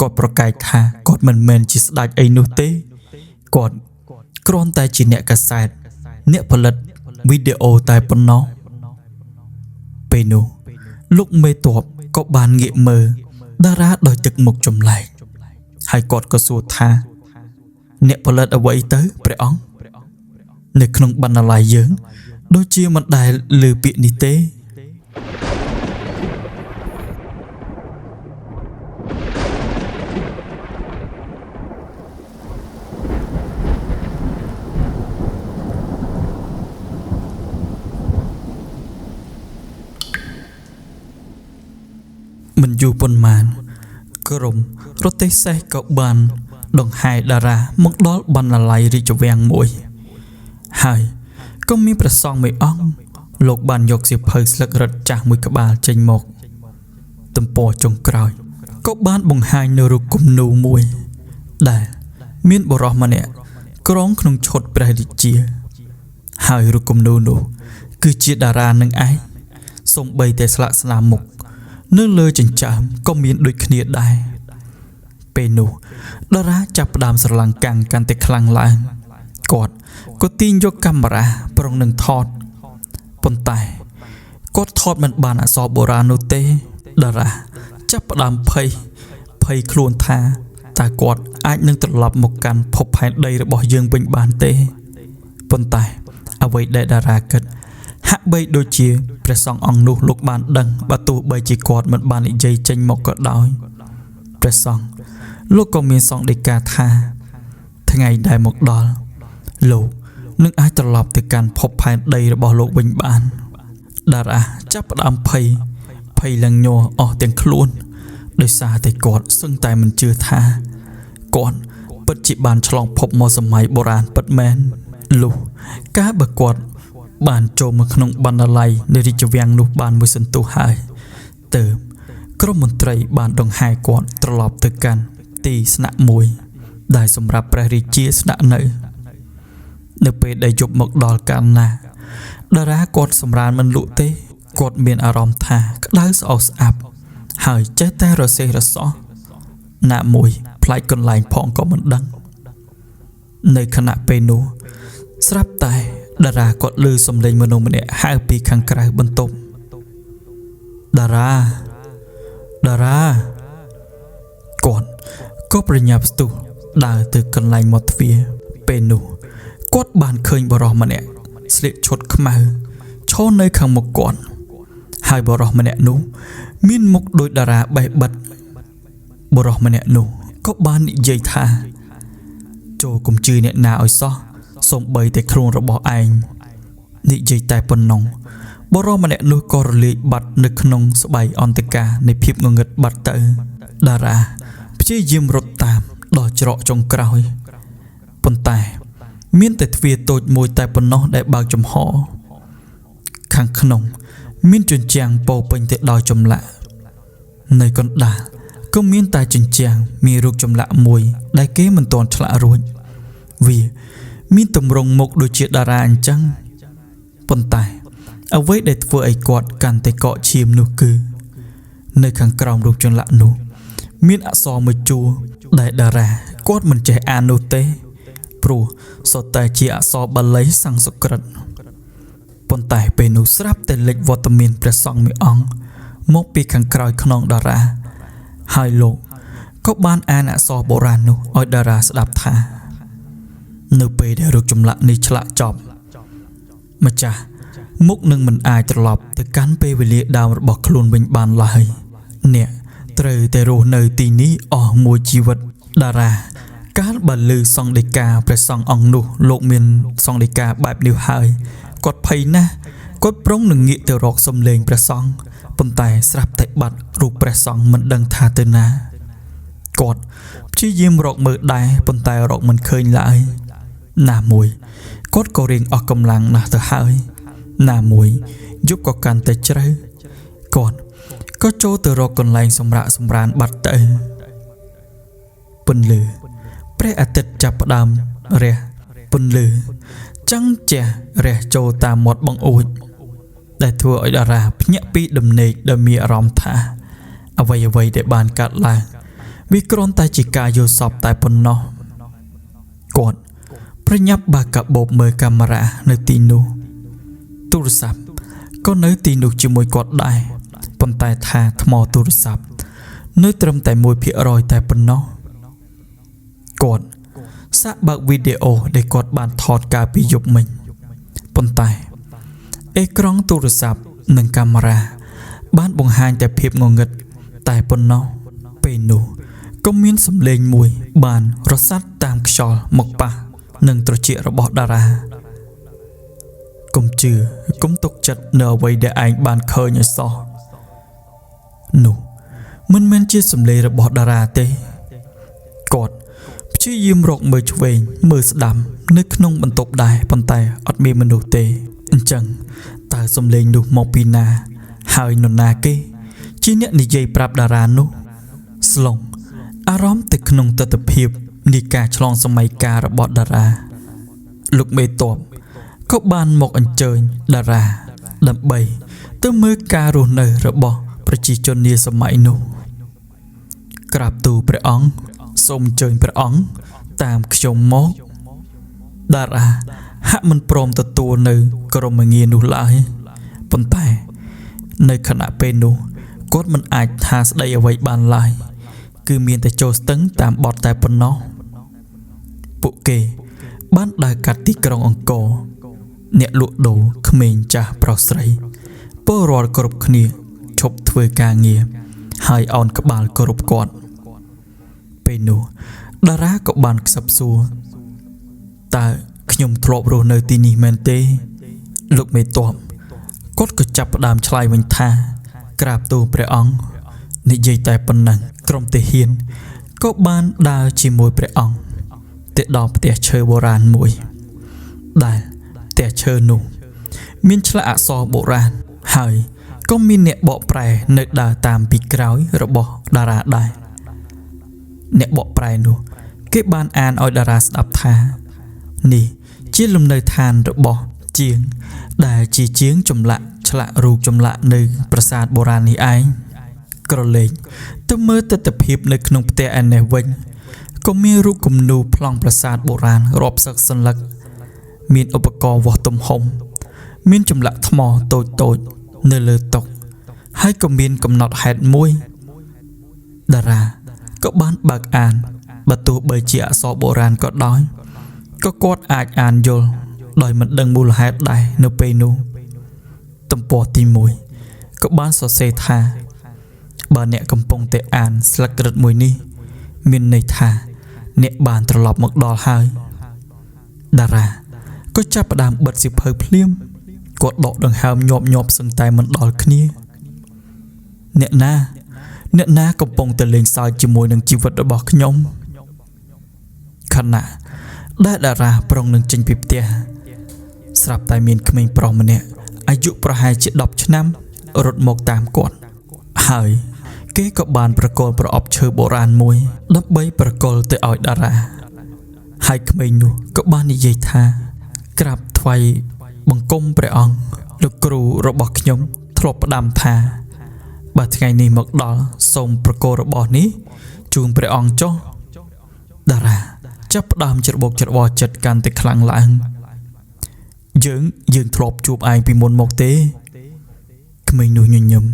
គាត់ប្រកែកថាគាត់មិនមែនជាស្ដេចអីនោះទេគាត់គ្រាន់តែជាអ្នកកាសែតអ្នកផលិតវីដេអូតែប៉ុណ្ណោះពេលនោះលោកមេតបក៏បានងាកមើលតារាដោយទឹកមុខចម្លែកហើយគាត់ក៏សួរថាអ្នកផលិតអ្វីទៅព្រះអង្គនៅក្នុងបណ្ណាល័យយើងដូចជាមិនដែលឮពាក្យនេះទេមិនយូរប៉ុន្មានក្រុមរទេះសេះក៏បានដង្ហែតារាមកដល់បណ្ណាល័យរាជវាំងមួយហើយក៏មានព្រះសង្ឃមួយអង្គលោកបានយកសៀវភៅស្លឹករឹតចាស់មួយក្បាលចេញមកទំព័រចុងក្រោយក៏បានបង្ហាញនៅរូបគំនូរមួយដែលមានបុរសម្នាក់ក្រងក្នុងឈុតព្រះរាជាហើយរូបគំនូរនោះគឺជាតារានឹងឯងសូម្បីតែស្លាកស្នាមមុខនៅលើចិញ្ចើមក៏មានដូចគ្នាដែរពេលនោះតារាចាប់ផ្ដើមស្រឡាំងកាំងកាន់តែខ្លាំងឡើងគាត់ក៏ទាញយកកាមេរ៉ាប្រុងនឹងថតប៉ុន្តែគាត់ថតមិនបានអក្សរបុរាណនោះទេតារាចាប់ផ្ដើមភ័យខ្លួនថាតើគាត់អាចនឹងត្រឡប់មកកាន់ភពផែនដីរបស់យើងវិញបានទេប៉ុន្តែអ្វីដែលតារាគិតហាក់បីដូចជាព្រះសង្ឃអង្គនោះលោកបានដឹងបើទោះបីជាគាត់មិនបាននិយាយចេញមកក៏ដោយព្រះសង្ឃលោកក៏មានសង្ឃដីកាថាថ្ងៃដែលមកដល់លោកនឹងអាចត្រឡប់ទៅកាន់ភពផែនដីរបស់លោកវិញបានតារាចាប់ផ្ដើមភ័យឡើងញ័រអស់ទាំងខ្លួនដោយសារតែគាត់សឹងតែមិនជឿថាគាត់ពិតជាបានឆ្លងភពមកសម័យបុរាណពិតមែនលុះកាលបើគាត់បានចូលមកក្នុងបណ្ណាល័យនៃរាជវាំងនោះបានមួយសន្ទុះហើយទើបក្រុមមន្ត្រីបានដង្ហែគាត់ត្រឡប់ទៅកាន់ទីស្នាក់មួយដែលសម្រាប់ព្រះរាជាស្នាក់នៅពេលដែលយប់មកដល់កាលណាតារាគាត់សម្រានមិនលក់ទេគាត់មានអារម្មណ៍ថាក្តៅស្អុះស្អាប់ហើយចេះតែរសេះរសោះណាមួយផ្លែកកន្លែងផងក៏មិនដឹងនៅខណៈពេលនោះស្រាប់តែតារាគាត់ឮសំឡេងមនុស្សម្នាក់ហៅពីខាងក្រៅបន្ទប់តារាគាត់ក៏ប្រញាប់ស្ទុះដើរទៅកន្លែងមាត់ទ្វារពេលនោះគាត់បានឃើញបរិសម្នាក់ស្លៀកឈុតខ្មៅឈរនៅខាងមុខគាត់ហើយបរិសម្នាក់នោះមានមុខដូចតារាបេះបិទបរិសម្នាក់នោះក៏បាននិយាយថាចូលកុំជឿអ្នកណាឲ្យសោះសូម្បីតែខ្លួនរបស់ឯងនិយាយតែប៉ុណ្ណោះបរិសម្នាក់នោះក៏រលាយបាត់នៅក្នុងស្បៃអន្តការនៃភាពងងឹតបាត់ទៅតារាព្យាយាមរត់តាមដល់ច្រកចុងក្រោយប៉ុន្តែមានតែទ្វារតូចមួយតែប៉ុណ្ណោះដែលបើកចំហខាងក្នុងមានជញ្ជាំងពោពេញទៅដោយចម្លាក់នៅកណ្ដាល ក៏មានតែជញ្ជាំងមានរូបចម្លាក់មួយដែលគេមិនទាន់ឆ្លាក់រួចវាមានទម្រង់មុខដូចជាតារាអញ្ចឹងប៉ុន្តែអ្វីដែលធ្វើឲ្យគាត់កាន់តែកកឈាមនោះគឺនៅខាងក្រោមរូបចម្លាក់នោះមានអក្សរមួយជួរដែលតារាគាត់មិនចេះអាននោះទេព្រោះសុទ្ធតែជាអក្សរបាលីសំស្ក្រឹតប៉ុន្តែពេលនោះស្រាប់តែលេចវត្តមានព្រះសង្ឃមួយអង្គមកពីខាងក្រោយខ្នងតារាហើយលោកក៏បានអានអក្សរបុរាណនោះឲ្យតារាស្ដាប់ថានៅពេលដែលរូបចម្លាក់នេះឆ្លាក់ចប់ម្ចាស់មុខនឹងមិនអាចត្រឡប់ទៅកាន់ពេលវេលាដើមរបស់ខ្លួនវិញបានឡើយអ្នកត្រូវតែរស់នៅទីនេះអស់មួយជីវិតតារាកាលបើឮសង្ឃដីកាព្រះសង្ឃអង្គនោះលោកមានសង្ឃដីកាបែបនេះហើយគាត់ភ័យណាស់គាត់ប្រុងនឹងងាកទៅរកសំឡេងព្រះសង្ឃប៉ុន្តែស្រាប់តែបាត់រូបព្រះសង្ឃមិនដឹងថាទៅណាគាត់ព្យាយាមរកមើលដែរប៉ុន្តែរកមិនឃើញឡើយណាមួយគាត់ក៏រៀងអស់កម្លាំងណាស់ទៅហើយណាមួយយប់ក៏កាន់តែជ្រៅគាត់ក៏ចូលទៅរកកន្លែងសម្រាកសម្រានបាត់ទៅពន្លឺព្រះអាទិត្យចាប់ផ្ដើមរះពន្លឺចាំងជះរះចូលតាមមាត់បង្អួចដែលធ្វើឲ្យតារាភ្ញាក់ពីដំណេកដែលមានអារម្មណ៍ថាអ្វីដែលបានកាត់ឡើងវាគ្រាន់តែជាការយល់សប្តិតែប៉ុណ្ណោះគាត់ប្រញាប់បើកកាបូបមើលកាមេរ៉ានៅទីនោះទូរស័ព្ទក៏នៅទីនោះជាមួយគាត់ដែរប៉ុន្តែថាថ្មទូរស័ព្ទនៅត្រឹមតែ 1% តែប៉ុណ្ណោះគាត់សាកបើកវីដេអូដែលគាត់បានថតកាលពីយប់មិញប៉ុន្តែអេក្រង់ទូរស័ព្ទនិងកាមេរ៉ាបានបង្ហាញតែភាពងងឹតតែប៉ុណ្ណោះពេលនោះក៏មានសំឡេងមួយបានរសាត់តាមខ្យល់មកប៉ះនឹងត្រចៀករបស់តារាកុំជឿកុំទុកចិត្តនៅអ្វីដែលឯងបានឃើញឲ្យសោះនោះមិនមែនជាសំឡេងរបស់តារាទេគាត់ព្យាយាមរកមើលឆ្វេងមើលស្ដាំនៅក្នុងបន្ទប់ដែរប៉ុន្តែអត់មានមនុស្សទេអញ្ចឹងតើសំឡេងនោះមកពីណាហើយនរណាគេជាអ្នកនិយាយប្រាប់តារានោះស្លុងអារម្មណ៍ទៅក្នុងទស្សនវិជ្ជានៃការឆ្លងសម័យកាលរបស់តារាលោកមេតបក៏បានមកអញ្ជើញតារាដើម្បីទៅមើលការរស់នៅរបស់ប្រជាជននាសម័យនោះក្រាបទូលព្រះអង្គសូមអញ្ជើញព្រះអង្គតាមខ្ញុំមកតារាហាក់មិនព្រមទទួលនៅក្រុមងារនោះឡើយប៉ុន្តែនៅខណៈពេលនោះគាត់មិនអាចថាស្ដីអ្វីបានឡើយគឺមានតែចូលស្ទឹងតាមបទតែប៉ុណ្ណោះពួកគេបានដើរកាត់ទីក្រុងអង្គរអ្នកលក់ដូរក្មេងចាស់ប្រុសស្រីពលរដ្ឋគ្រប់គ្នាឈប់ធ្វើការងារហើយអោនក្បាលគោរពគាត់ពេលនោះតារាក៏បានខ្សឹបសួរតើខ្ញុំធ្លាប់រស់នៅទីនេះមែនទេលោកមេតបគាត់ក៏ចាប់ផ្ដើមឆ្លើយវិញថាក្រាបទូលព្រះអង្គនិយាយតែប៉ុណ្ណឹងក្រុមទាហានក៏បានដើរជាមួយព្រះអង្គទៅដល់ផ្ទះឈើបុរាណមួយដែលផ្ទះឈើនោះមានឆ្លាក់អក្សរបុរាណហើយក៏មានអ្នកបកប្រែនៅដើរតាមពីក្រោយរបស់តារាដែរអ្នកបកប្រែនោះគេបានអានឲ្យតារាស្ដាប់ថានេះជាលំនៅឋានរបស់ជាងដែលជាជាងចម្លាក់ឆ្លាក់រូបចម្លាក់នៅប្រាសាទបុរាណនេះឯងក្រឡេកទៅមើលទស្សនវិជ្ជានៅក្នុងផ្ទះឯនេះវិញក៏មានរូបគំនូរប្លង់ប្រាសាទបុរាណរាប់សិបសន្លឹកមានឧបករណ៍វាស់ទំហំមានចម្លាក់ថ្មតូចនៅលើតុហើយក៏មានកំណត់ហេតុមួយតារាក៏បានបើកអានបើទោះបីជាអក្សរបុរាណក៏ដោយក៏គាត់អាចអានយល់ដោយមិនដឹងមូលហេតុដែរនៅពេលនោះទំព័រទី1ក៏បានសរសេរថាបើអ្នកកំពុងតែអានស្លឹករឹតមួយនេះមានន័យថាអ្នកបានត្រឡប់មកដល់ហើយតារាក៏ចាប់ផ្ដើមបិទសៀវភៅភ្លាមគាត់ដកដង្ហើមញាប់សឹងតែមិនដល់គ្នាអ្នកណាកំពុងតែលេងសើចជាមួយនឹងជីវិតរបស់ខ្ញុំខណៈដែលតារាប្រុងនឹងចេញពីផ្ទះស្រាប់តែមានក្មេងប្រុសម្នាក់អាយុប្រហែលជា10ឆ្នាំរត់មកតាមគាត់ហើយ គេក៏បានប្រកល់ប្រអប់ឈើបុរាណមួយដើម្បីប្រកល់ទៅឲ្យតារាហើយក្មេងនោះក៏បាននិយាយថាក្រាបថ្វាយបង្គំព្រះអង្គលោកគ្រូរបស់ខ្ញុំធ្លាប់ផ្ដាំថាបើថ្ងៃនេះមកដល់សូមប្រកល់របស់នេះជូនព្រះអង្គចុះតារាចាប់ផ្ដើមច្របូកច្របល់ចិត្តកាន់តែខ្លាំងឡើងយើងធ្លាប់ជួបឯងពីមុនមកទេក្មេងនោះញញឹម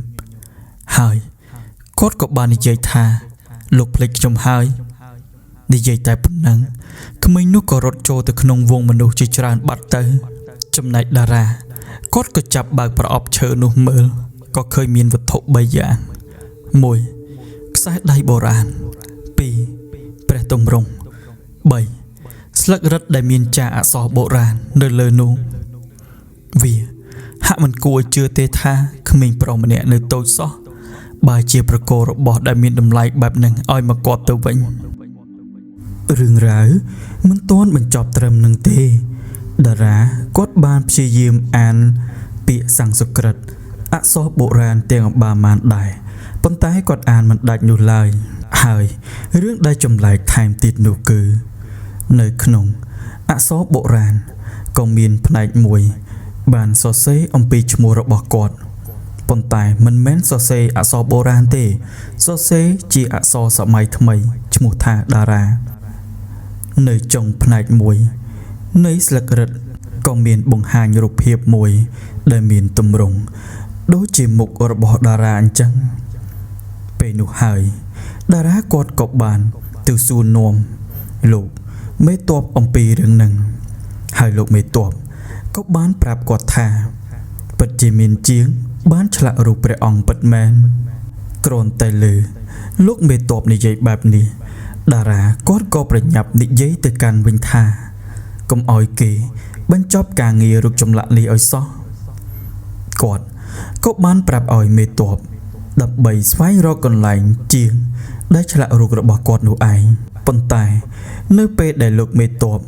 ហើយគាត់ក៏បាននិយាយថាលោកភ្លេចខ្ញុំហើយនិយាយតែប៉ុណ្ណឹងក្មេងនោះក៏រត់ចូលទៅក្នុងវងមនុស្សជាច្រើនបាត់ទៅចំណែកតារាគាត់ក៏ចាប់បើកប្រអប់ឈើនោះមើលក៏ឃើញមានវត្ថុ3យ៉ាង1ខ្សែដៃបុរាណ2ព្រះទម្រង់3ស្លឹករឹតដែលមានចាអក្សរបុរាណនៅលើនោះវាហាក់មិនគួរជឿទេថាក្មេងប្រុសម្នាក់នៅតូចសោះបើជាប្រកោរបស់ដែលមានតម្លៃបែបហ្នឹងឲ្យមកគាត់ទៅវិញរឿងរ៉ាវមិនទាន់បញ្ចប់ត្រឹមនឹងទេតារាគាត់បានព្យាយាមអានពាក្យសំស្ក្រឹតអក្សរបុរាណទាំងអបាមានដែរប៉ុន្តែគាត់អានមិនដាច់នោះឡើយហើយរឿងដែលចម្លែកថែមទៀតនោះគឺនៅក្នុងអក្សរបុរាណក៏មានផ្នែកមួយបានសរសេរអំពីឈ្មោះរបស់គាត់ប៉ុន្តែមិនមែនសរសេរអក្សរបុរាណទេសរសេរជាអក្សរសម័យថ្មីឈ្មោះថាតារានៅចុងផ្នែកមួយនៃស្លឹករឹតក៏មានបង្ហាញរូបភាពមួយដែលមានទម្រង់ដូចជាមុខរបស់តារាអញ្ចឹងពេលនោះហើយតារាគាត់ក៏បានទៅសួរនាំលោកមេតបអំពីរឿងហ្នឹងហើយលោកមេតបក៏បានប្រាប់គាត់ថាពិតជាមានជាងបានឆ្លាក់រូបព្រះអង្គពិតមែនគ្រាន់តែលើលោកមេតបនិយាយបែបនេះតារាគាត់ក៏ប្រញាប់និយាយទៅកាន់វិញថាកុំឲ្យគេបញ្ចប់ការងាររូបចម្លាក់នេះឲ្យសោះគាត់ក៏បានប្រាប់ឲ្យមេតបដើម្បីស្វែងរកកន្លែងជាងដែលឆ្លាក់រូបរបស់គាត់នោះឯងប៉ុន្តែនៅពេលដែលលោកមេតប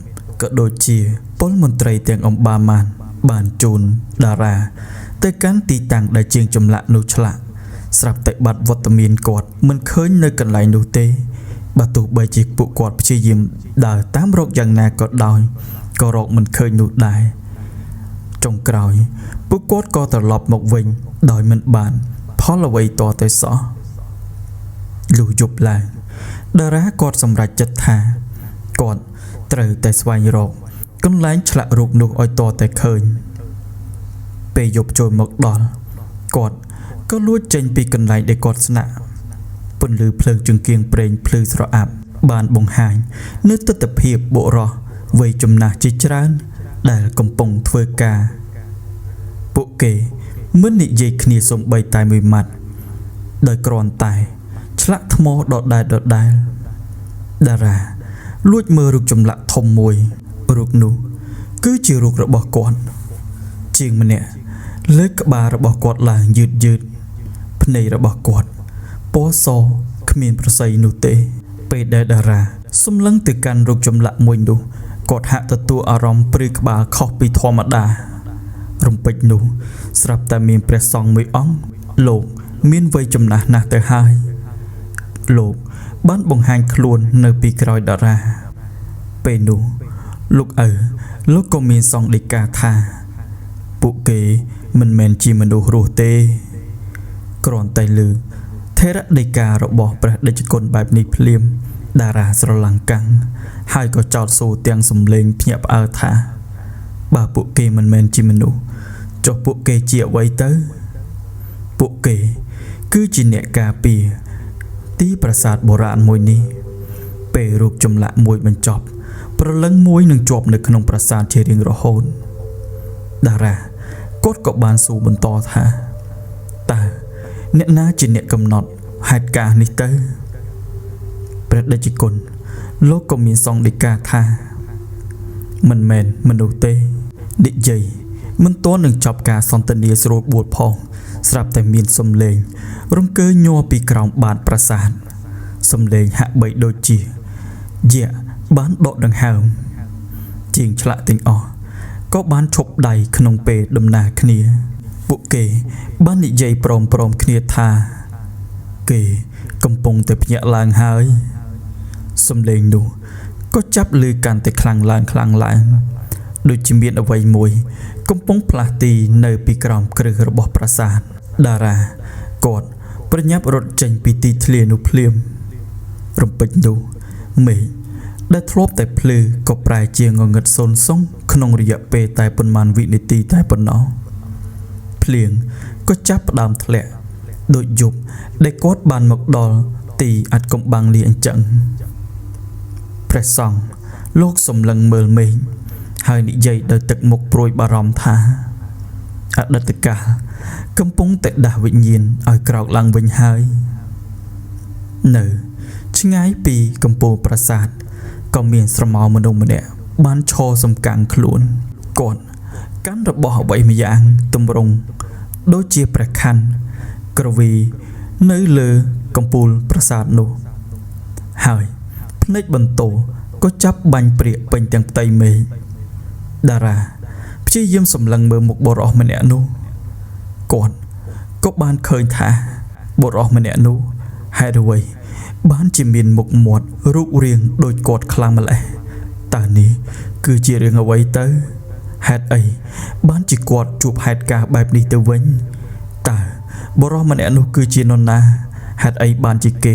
ក៏ដូចជាពលមន្ត្រីទាំងអម្បានជូនតារាទៅកាន់ទីតាំងដែលជាងចម្លាក់នោះឆ្លាក់ស្រាប់តែបាត់វត្តមានគាត់មិនឃើញនៅកន្លែងនោះទេបើទោះបីជាពួកគាត់ព្យាយាមដើរតាមរកយ៉ាងណាក៏ដោយក៏រកមិនឃើញនោះដែរចុងក្រោយពួកគាត់ក៏ត្រឡប់មកវិញដោយមិនបានផលអ្វីតទៅសោះលុះយប់ឡើងតារាគាត់សម្រេចចិត្តថាគាត់ត្រូវតែស្វែងរកកន្លែងឆ្លាក់រូបនោះឲ្យតតែឃើញពេលយប់ចូលមកដល់គាត់ក៏លួចចេញពីកន្លែងដែលគាត់ស្នាក់ពន្លឺភ្លើងចង្កៀងប្រេងភ្លឺស្រអាប់បានបង្ហាញនូវទិដ្ឋភាពបុរសវ័យចំណាស់ជាច្រើនដែលកំពុងធ្វើការពួកគេមិននិយាយគ្នាសូម្បីតែមួយម៉ាត់ដោយគ្រាន់តែឆ្លាក់ថ្មដដែលតារាលួចមើលរូបចម្លាក់ធំមួយរូបនោះគឺជារូបរបស់គាត់ជាងម្នាក់លើកក្បាលរបស់គាត់ឡើងយឺតភ្នែករបស់គាត់ពណ៌សគ្មានប្រស័យនោះទេពេលដែលតារាសម្លឹងទៅកាន់រូបចម្លាក់មួយនោះគាត់ហាក់ទទួលអារម្មណ៍ព្រឺក្បាលខុសពីធម្មតារំពេចនោះស្រាប់តែមានព្រះសង្ឃមួយអង្គលោកមានវ័យចំណាស់ណាស់ទៅហើយលោកបានបង្ហាញខ្លួននៅពីក្រោយតារាពេលនោះលោកក៏មានសង្ឃដីកាថាពួកគេមិនមែនជាមនុស្សរស់ទេគ្រាន់តែលើថេរដីការបស់ព្រះតេជគុណបែបនេះភ្លាមតារាស្រឡាំងកាំងហើយក៏ចោទសួរទាំងសំឡេងភ្ញាក់ផ្អើលថាបើពួកគេមិនមែនជាមនុស្សចុះពួកគេជាអ្វីទៅពួកគេគឺជាអ្នកការពារទីប្រាសាទបុរាណមួយនេះពេលរូបចម្លាក់មួយបញ្ចប់ព្រលឹងមួយនឹងជាប់នៅក្នុងប្រាសាទជារៀងរហូតតារាគាត់ក៏បានសួរបន្តថាតើអ្នកណាជាអ្នកកំណត់ហេតុការណ៍នេះទៅព្រះតេជគុណលោកក៏មានសង្ឃដីកាថាមិនមែនមនុស្សទេនិយាយមិនទាន់នឹងចប់ការសន្ទនាស្រួលបួលផងស្រាប់តែមានសំឡេងរង្គើញ័រពីក្រោមបាតប្រាសាទសំឡេងហាក់បីដូចជាយៈបានដកដង្ហើមជាងឆ្លាក់ទាំងអស់ក៏បានឈប់ដៃក្នុងពេលដំណើរគ្នាពួកគេបាននិយាយព្រមគ្នាថា គេកំពុងតែភ្ញាក់ឡើងហើយសំឡេងនោះក៏ចាប់លឺកាន់តែខ្លាំងឡើងដូចជាមានអ្វីមួយកំពុងផ្លាស់ទីនៅពីក្រោមគ្រឹះរបស់ប្រាសាទតារាគាត់ប្រញាប់រត់ចេញពីទីធ្លានោះភ្លាមរំពេចនោះមេឃដែលធ្លាប់តែភ្លឺក៏ប្រែជាងងឹតសូន្យសុងក្នុងរយៈពេលតែប៉ុន្មានវិនាទីតែប៉ុណ្ណោះភ្លៀងក៏ចាប់ផ្ដើមធ្លាក់ដូចយប់ដែលគាត់បានមកដល់ទីអាត់កំបាំងលីអញ្ចឹងព្រះសង្ឃលោកសំឡឹងមើលមេឃហើយនិយាយដោយទឹកមុខព្រួយបារម្ភថាអតីតកាលកំពុងតែដាស់វិញ្ញាណឲ្យក្រោកឡើងវិញហើយនៅឆ្ងាយពីកំពូលប្រាសាទក៏មានស្រមោលមនុស្សម្នាក់បានឈរសំកាំងខ្លួនគាត់កាន់របស់អ្វីម្យ៉ាងទម្រង់ដូចជាព្រះខ័នក្រវីនៅលើកំពូលប្រាសាទនោះហើយភ្នែកបន្ទោក៏ចាប់បាញ់ព្រាកពេញទាំងផ្ទៃមេឃតារាព្យាយាមសម្លឹងមើលមុខបុរសម្នាក់នោះគាត់ក៏បានឃើញថាបុរសម្នាក់នោះហេតុអ្វីបានជាមានមុខមាត់រូបរាងដូចគាត់ខ្លាំងម្ល៉េះតើនេះគឺជារឿងអ្វីទៅហេតុអីបានជាគាត់ជួបហេតុការណ៍បែបនេះទៅវិញតើបុរសម្នាក់នោះគឺជានរណាហេតុអីបានជាគេ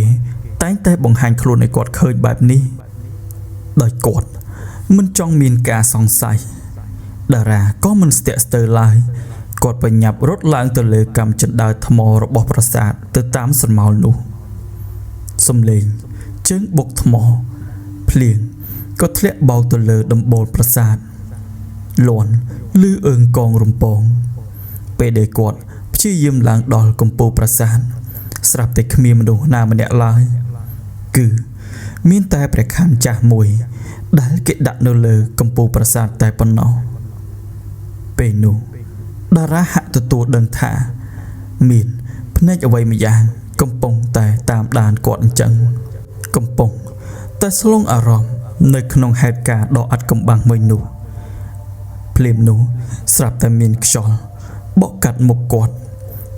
តែងតែបង្ហាញខ្លួនឲ្យគាត់ឃើញបែបនេះដោយគាត់មិនចង់មានការសង្ស័យតារាក៏មិនស្ទាក់ស្ទើរឡើយគាត់បញ្ញាប់រត់ឡើងទៅលើកម្មចិន្តាថ្មរបស់ប្រាសាទទៅតាមស្រមោលនោះសំឡេងជើងបុកថ្មភ្លៀងក៏ធ្លាក់បោកទៅលើដំបូលប្រាសាទលន់លឺអើងកងរំពងពេលដែលគាត់ព្យាយាមឡើងដល់កំពូលប្រាសាទស្រាប់តែគ្មានមនុស្សណាម្នាក់ឡើយគឺមានតែព្រះខ័នចាស់មួយដែលគេដាក់នៅលើកំពូលប្រាសាទតែប៉ុណ្ណោះពេលនោះតារាហាក់ទទួលដឹងថាមានភ្នែកអ្វីម្យ៉ាងកំពុងតែតាមដានគាត់អញ្ចឹងកំពុងតែស្លងអារម្មណ៍នៅក្នុងហេតុការណ៍ដ៏អាត់កំបាំងមួយនោះភ្លាមនោះស្រាប់តែមានខ្យល់បក់កាត់មុខគាត់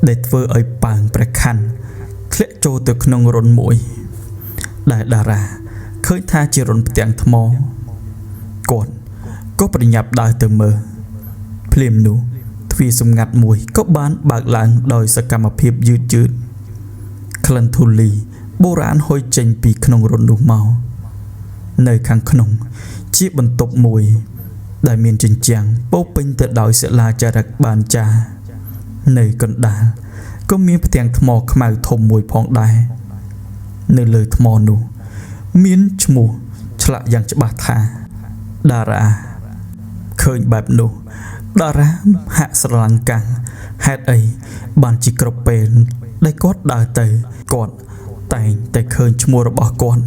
ដែលធ្វើឲ្យប៉ាងព្រះខ័នធ្លាក់ចូលទៅក្នុងរន្ធមួយដែលតារាឃើញថាជារន្ធផ្ទាំងថ្មគាត់ក៏ប្រញាប់ដើរទៅមើលភ្លាមនោះទ្វារសម្ងាត់មួយក៏បានបើកឡើងដោយសកម្មភាពយឺតក្លិនធូលីបុរាណហុយចេញពីក្នុងរន្ធនោះមកនៅខាងក្នុងជាបន្ទប់មួយដែលមានជញ្ជាំងពោពេញទៅដោយសិលាចារឹកបានចាស់នៅកណ្ដាលក៏មានផ្ទាំងថ្មខ្មៅធំមួយផងដែរនៅលើថ្មនោះមានឈ្មោះឆ្លាក់យ៉ាងច្បាស់ថាតារាឃើញបែបនោះតារាហាក់ស្រឡាំងកាំងហេតុអីបានជាគ្រប់ពេលដែលគាត់ដើរទៅគាត់តែងតែឃើញឈ្មោះរបស់គាត់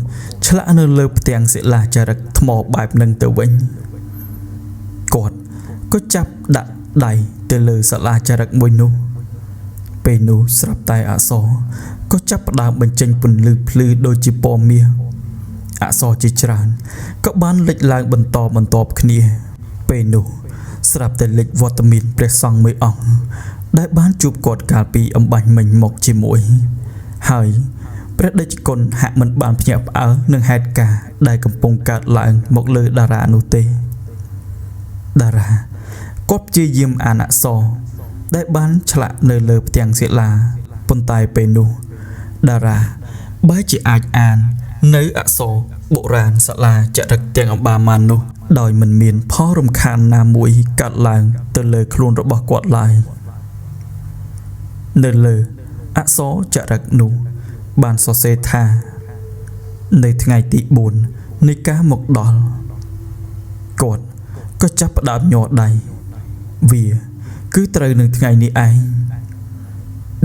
ឆ្លាក់នៅលើផ្ទាំងសិលាចារឹកថ្មបែបនឹងទៅវិញគាត់ក៏ចាប់ដាក់ដៃទៅលើសិលាចារឹកមួយនោះពេលនោះស្រាប់តែអក្សរក៏ចាប់ផ្ដើមបញ្ចេញពន្លឺភ្លឺដូចជាពណ៌មាសអក្សរជាច្រើនក៏បានលេចឡើងបន្តបន្ទាប់គ្នាពេលនោះស្រាប់តែលេចវត្តមានព្រះសង្ឃមួយអង្គដែលបានជួបគាត់កាលពីអំបញ្ញមិញមកជាមួយហើយព្រះដេចគុណហាក់មិនបានភ្ញាក់ផ្អើលនឹងហេតុការណ៍ដែលកំពុងកើតឡើងមកលើតារានោះទេតារាគាត់ព្យាយាមអានអក្សរដែលបានឆ្លាក់នៅលើផ្ទាំងសិលាប៉ុន្តែពេលនោះតារាបែរជាអាចអាននៅអក្សរបុរាណសាលាចរិកទាំងអម្បាម៉ាននោះដោយមិនមានផលរំខានណាមួយកើតឡើងទៅលើខ្លួនរបស់គាត់ឡើយនៅលើអក្សរចរិកនោះបានសរសេរថានៅថ្ងៃទី4នៃការមកដល់គាត់ក៏ចាប់ផ្ដើមញ័រដៃវាគឺត្រូវនឹងថ្ងៃនេះឯង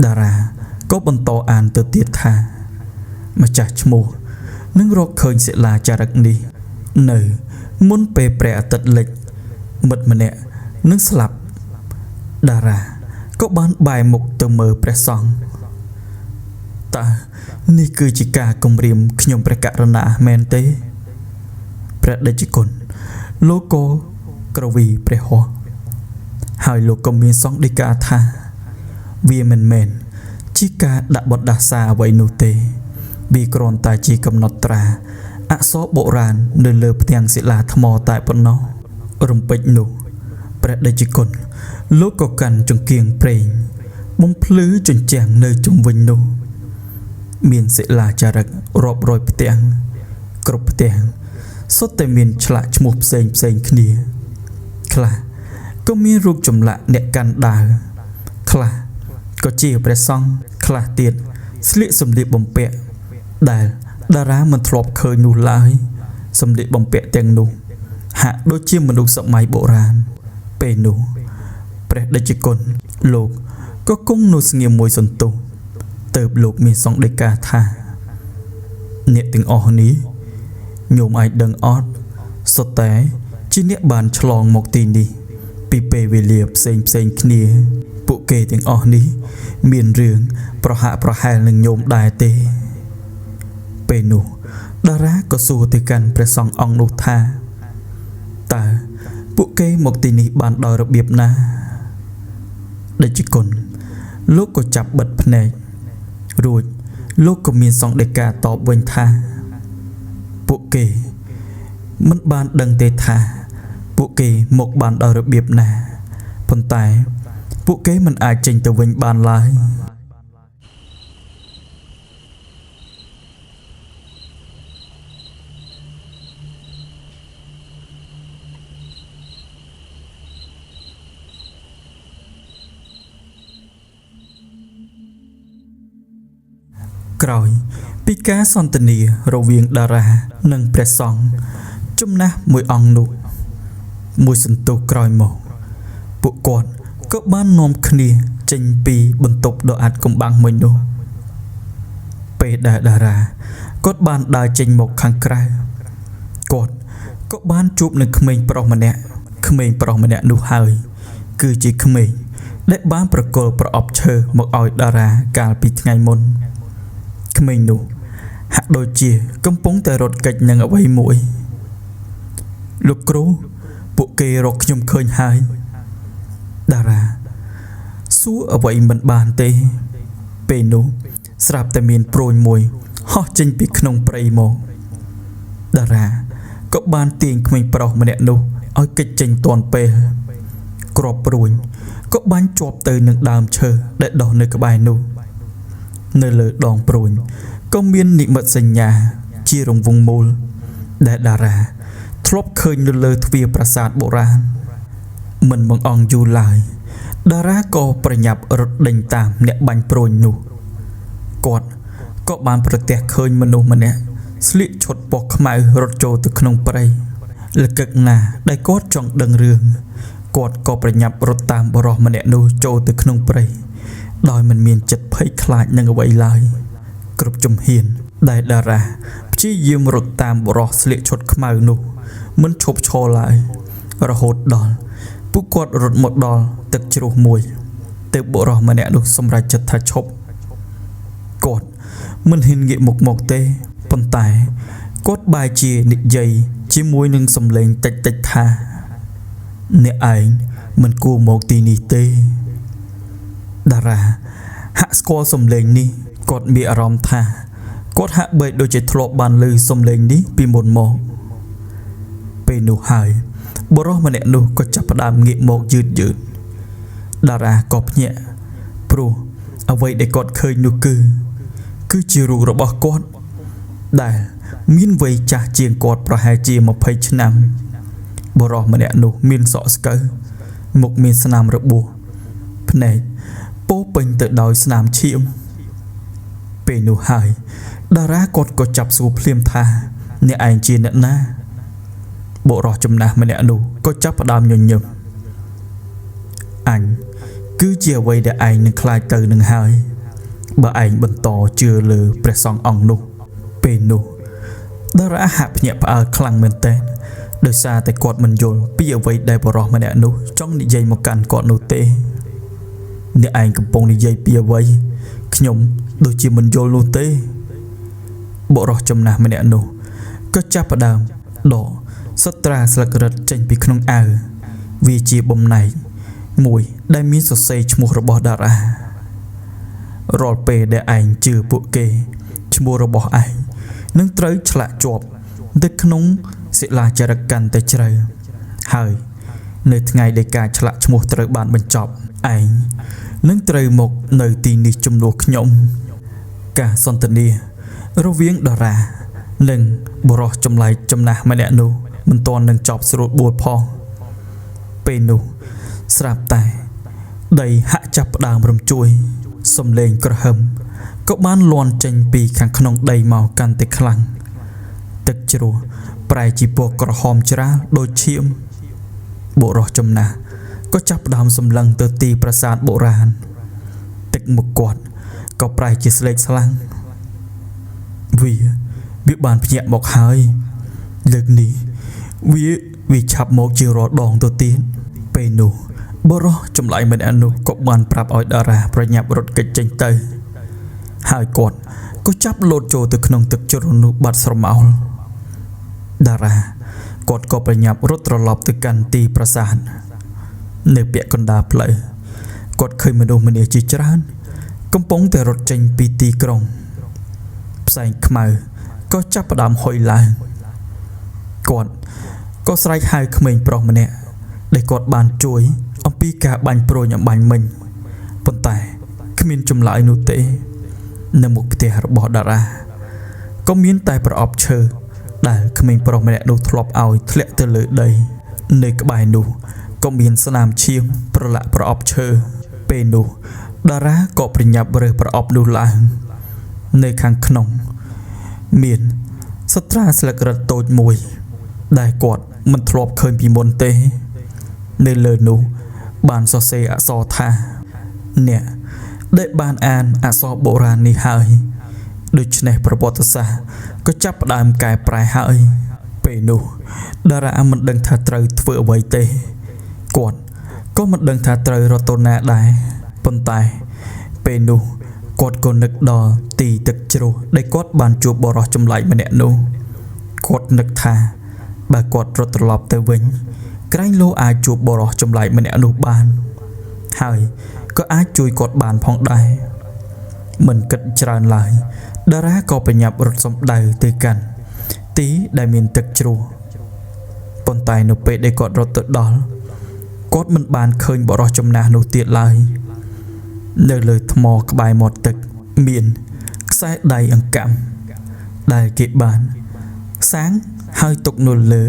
តារាក៏បន្តអានទៅទៀតថាម្ចាស់ឈ្មោះនឹងរកឃើញសិលាចារឹកនេះនៅមុនពេលព្រះអាទិត្យលិចមិត្តម្នាក់នឹងស្លាប់តារាក៏បានបែរមុខទៅមើលព្រះសង្ឃតើនេះគឺជាការគំរាមខ្ញុំព្រះករុណាមែនទេព្រះដេចគុណលោកក៏ក្រវីព្រះហស្ថហើយលោកក៏មានសង្ឃដីកាថាវាមិនមែនជា ជាការដាក់បទដាសាអ្វីនោះទេវាគ្រាន់តែជាកំណត់ត្រាអក្សរបុរាណនៅលើផ្ទាំងសិលាថ្មតែប៉ុណ្ណោះរំពេចនោះព្រះតេជគុណលោកក៏កាន់ចង្គៀងព្រេងបំភ្លឺជញ្ជាំងនៅជុំវិញនោះមានសិលាចារឹករាប់រយផ្ទាំងគ្រប់ផ្ទាំងសុទ្ធតែមានឆ្លាក់ឈ្មោះផ្សេងគ្នាខ្លះក៏មានរូបចម្លាក់អ្នកកាន់ដាវខ្លះក៏ជាព្រះសង្ឃខ្លះទៀតស្លៀកសម្លៀកបំពាក់ដែលតារាមិនធ្លាប់ឃើញនោះឡើយសម្លៀកបំពាក់ទាំងនោះហាក់ដូចជាមនុស្សសម័យបុរាណពេលនោះព្រះតេជគុណលោកក៏គង់នៅស្ងៀមមួយសន្ទុះទើបលោកមានសង្ឃដីកាថាអ្នកទាំងអស់នេះញោមអាចដឹងអត់សុទ្ធតែជាអ្នកបានឆ្លងមកទីនេះពីពេលវេលាផ្សេងគ្នាពួកគេទាំងអស់នេះមានរឿងប្រហាក់ប្រហែលនឹងញោមដែរទេពេលនោះតារាក៏សួរទៅកាន់ព្រះសង្ឃអង្គនោះថាតើពួកគេមកទីនេះបានដោយរបៀបណាតេជគុណលោកក៏ចាប់បិទភ្នែករួចលោកក៏មានសង្ឃដីកាតបវិញថាពួកគេមិនបានដឹងទេថាពួកគេមកបានដោយរបៀបណាប៉ុន្តែពួកគេមិនអាចចេញទៅវិញបានឡើយក្រោយពីការសន្ទនារវាងតារានិងព្រះសង្ឃចំណាស់មួយអង្គនោះមួយសន្ទុះក្រោយមកពួកគាត់ក៏បាននាំគ្នាចេញពីបន្ទប់ដ៏អាតកំបាំងមួយនោះពេលដែលតារាគាត់បានដើរចេញមកខាងក្រៅគាត់ក៏បានជួបនឹងក្មេងប្រុសម្នាក់នោះហើយគឺជាក្មេងដែលបានប្រគល់ប្រអប់ឈើមកឲ្យតារាកាលពីថ្ងៃមុនក្មេងនោះហាក់ដូចជាកំពុងតែរត់គេចនឹងអ្វីមួយលោកគ្រូពួកគេរកខ្ញុំឃើញហើយតារាសួរអ្វីមិនបានទេពេលនោះស្រាប់តែមានព្រួញមួយហោះចេញពីក្នុងព្រៃមកតារាក៏បានទាញក្មេងប្រុសម្នាក់នោះឲ្យគេចចេញទាន់ពេលគ្រាប់ព្រួញក៏បានជាប់ទៅនឹងដើមឈើដែលដុះនៅក្បែរនោះនៅលើដងព្រួញក៏មាននិមិត្តសញ្ញាជារង្វង់មូលដែលតារាធ្លាប់ឃើញនៅលើទ្វារប្រាសាទបុរាណមិនបង្អង់យូរឡើយតារាក៏ប្រញាប់រត់ដេញតាមអ្នកបាញ់ព្រួញនោះគាត់ក៏បានប្រទះឃើញមនុស្សម្នាក់ស្លៀកឈុតពណ៌ខ្មៅរត់ចូលទៅក្នុងព្រៃលកឹកណាស់ដែលគាត់ចង់ដឹងរឿងគាត់ក៏ប្រញាប់រត់តាមបរិសម្នាក់នោះចូលទៅក្នុងព្រៃដោយមិនមានចិត្តភ័យខ្លាចនឹងអ្វីឡើយគ្រប់ជំហានដែលតារាព្យាយាមរត់តាមបរិសស្លៀកឈុតខ្មៅនោះមិនឈប់ឈរឡើយរហូតដល់ពួកគាត់រត់មកដល់ទឹកជ្រោះមួយទើបបរិសម្នាក់នោះសម្រេចចិត្តថាឈប់គាត់មិនហ៊ានងាកមុខមកទេប៉ុន្តែគាត់បែរជានិយាយជាមួយនឹងសំឡេងតិចថាអ្នកឯងមិនគួរមកទីនេះទេតារាហាក់ស្គាល់សំឡេងនេះគាត់មានអារម្មណ៍ថាគាត់ហាក់បីដូចជាធ្លាប់បានឮសំឡេងនេះពីមុនមកពេលនោះហើយបរិសម្នាក់នោះក៏ចាប់ផ្ដើមងាកមកយឺតតារាក៏ភ្ញាក់ព្រោះអ្វីដែលគាត់ឃើញនោះគឺជារូបរបស់គាត់ដែលមានវ័យចាស់ជាងគាត់ប្រហែលជា20ឆ្នាំបរិសម្នាក់នោះមានសក់ស្កូវមុខមានស្នាមរបួសភ្នែកពោពេញទៅដោយស្នាមឈាមពេលនោះហើយតារាគាត់ក៏ចាប់សួរភ្លាមថាអ្នកឯងជាអ្នកណាបុរសចំណាស់ម្នាក់នោះក៏ចាប់ផ្ដើមញញឹមអញគឺជាអ្វីដែលឯងនឹងខ្លាចទៅនឹងហើយបើឯងបន្តជឿលើព្រះសង្ឃអង្គនោះពេលនោះតារាហាក់ភ្ញាក់ផ្អើលខ្លាំងមែនទែនដោយសារតែគាត់មិនយល់ពីអ្វីដែលបុរសម្នាក់នោះចង់និយាយមកកាន់គាត់នោះទេអ្នកឯងកំពុងនិយាយពីអ្វីខ្ញុំដូចជាមិនយល់នោះទេបុរសចំណាស់ម្នាក់នោះក៏ចាប់ផ្ដើមដកសត្រាស្លឹករឹតចេញពីក្នុងអាវវាជាបំណែកមួយដែលមានសរសេរឈ្មោះរបស់តារា រាល់ពេលដែលឯងជឿពួកគេឈ្មោះរបស់ឯងនឹងត្រូវឆ្លាក់ជាប់ទៅក្នុងសិលាចារឹកកាន់តែជ្រៅហើយនៅថ្ងៃដែលការឆ្លាក់ឈ្មោះត្រូវបានបញ្ចប់ឯងនឹងត្រូវមកនៅទីនេះជំនួសខ្ញុំការសន្ទនារវាងតារានិងបុរសចម្លែកចំណាស់ម្នាក់នោះមិនទាន់នឹងចប់ស្រួលបួលផងពេលនោះស្រាប់តែដីហាក់ចាប់ផ្ដើមរំជួយសំឡេងក្រហឹមក៏បានលាន់ចេញពីខាងក្នុងដីមកកាន់តែខ្លាំងទឹកជ្រោះប្រែជាពណ៌ក្រហមច្រាលដូចឈាមបុរសចំណាស់ក៏ចាប់ផ្ដើមសម្លឹងទៅទីប្រាសាទបុរាណទឹកមុខគាត់ក៏ប្រែជាស្លេកស្លាំងវាបានភ្ញាក់មកហើយលើកនេះវាឆាប់មកជារាល់ដងទៅទៀតពេលនោះបុរសចម្លែកម្នាក់នោះក៏បានប្រាប់ឲ្យតារាប្រញាប់រត់គេចចេញទៅហើយគាត់ក៏ចាប់លោតចូលទៅក្នុងទឹកជ្រោះនោះបាត់ស្រមោលតារាគាត់ក៏ប្រញាប់រត់ត្រឡប់ទៅកាន់ទីប្រាសាទនៅពាក់កណ្ដាលផ្លូវគាត់ឃើញមនុស្សម្នាជាច្រើនកំពុងតែរត់ចេញពីទីក្រុងផ្សែងខ្មៅក៏ចាប់ផ្ដើមហុយឡើងគាត់ក៏ស្រែកហៅក្មេងប្រុសម្នាក់ដែលគាត់បានជួយអំពីការបាញ់ព្រួយអំបញ្ញមិញប៉ុន្តែគ្មានចម្លើយនោះទេនៅមុខផ្ទះរបស់តារាក៏មានតែប្រអប់ឈើដែលក្មេងប្រុសម្នាក់នោះធ្លាប់ឲ្យធ្លាក់ទៅលើដីនៅក្បែរនោះក៏មានស្នាមឈាមប្រឡាក់ប្រអប់ឈើពេលនោះតារាក៏ប្រញាប់រើសប្រអប់នោះឡើងនៅខាងក្នុងមានសត្រាស្លឹករឹតតូចមួយដែលគាត់មិនធ្លាប់ឃើញពីមុនទេនៅលើនោះបានសរសេរអក្សរថាអ្នកដែលបានអានអក្សរបុរាណនេះហើយដូច្នេះប្រវត្តិសាស្ត្រក៏ចាប់ផ្ដើមកែប្រែហើយពេលនោះតារាមិនដឹងថាត្រូវធ្វើអ្វីទេគាត់ក៏មិនដឹងថាត្រូវរត់ទៅណាដែរប៉ុន្តែពេលនោះគាត់ក៏នឹកដល់ទីទឹកជ្រោះដែលគាត់បានជួបបុរសចម្លែកម្នាក់នោះគាត់នឹកថាបើគាត់រត់ត្រឡប់ទៅវិញក្រែងលោអាចជួបបុរសចម្លែកម្នាក់នោះបានហើយក៏អាចជួយគាត់បានផងដែរមិនគិតច្រើនឡើយតារាក៏ប្រញាប់រត់សំដៅទៅកាន់ទីដែលមានទឹកជ្រោះប៉ុន្តែនៅពេលដែលគាត់រត់ទៅដល់គាត់មិនបានឃើញបុរសចំណាស់នោះទៀតឡើយនៅលើថ្មក្បែរមាត់ទឹកមានខ្សែដៃអង្កាំដែលគេបានសាងហើយទុកនៅលើ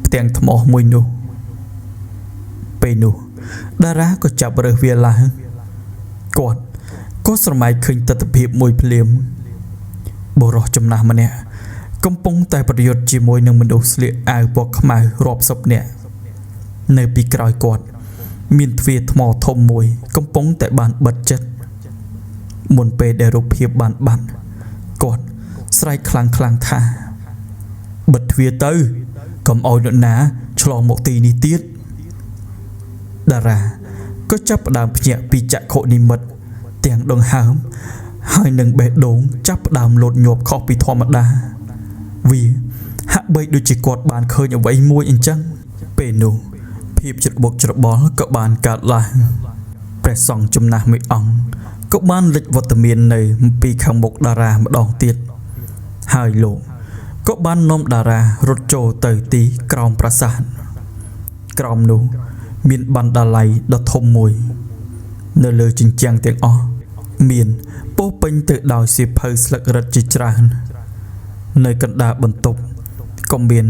ផ្ទាំងថ្មមួយនោះពេលនោះតារាក៏ចាប់រើសវាឡើងគាត់ក៏ស្រមៃឃើញទស្សនភាពមួយភ្លាមបុរសចំណាស់ម្នាក់កំពុងតែប្រយុទ្ធជាមួយនឹងមនុស្សស្លៀកអាវពណ៌ខ្មៅរាប់សិបនាក់នៅពីក្រោយគាត់មានទ្វារថ្មធំមួយកំពុងតែបានបិទជិតមុនពេលដែលរូបភាពបានបាត់គាត់ស្រែកខ្លាំងថាបិទទ្វារទៅកុំឲ្យនរណាឆ្លងមកទីនេះទៀតតារាក៏ចាប់ផ្ដើមភ្ញាក់ពីចក្ខុនិមិត្តទាំងដង្ហើមហើយនឹងបេះដូងចាប់ផ្ដើមលោតញាប់ខុសពីធម្មតាវាហាក់បីដូចជាគាត់បានឃើញអ្វីមួយអញ្ចឹងពេលនោះភាពច្របូកច្របល់ក៏បានកើតឡើងព្រះសង្ឃចំណាស់មួយអង្គក៏បានលេចវត្តមាននៅពីខាងមុខតារាម្ដងទៀតហើយលោកក៏បាននាំតារារត់ចូលទៅទីក្រោមប្រាសាទក្រោមនោះមានបណ្ណាល័យដ៏ធំមួយនៅលើជញ្ជាំងទាំងអស់មានពោពេញទៅដោយសៀវភៅស្លឹករឹតជាច្រើននៅកណ្ដាលបន្ទប់ក៏មាន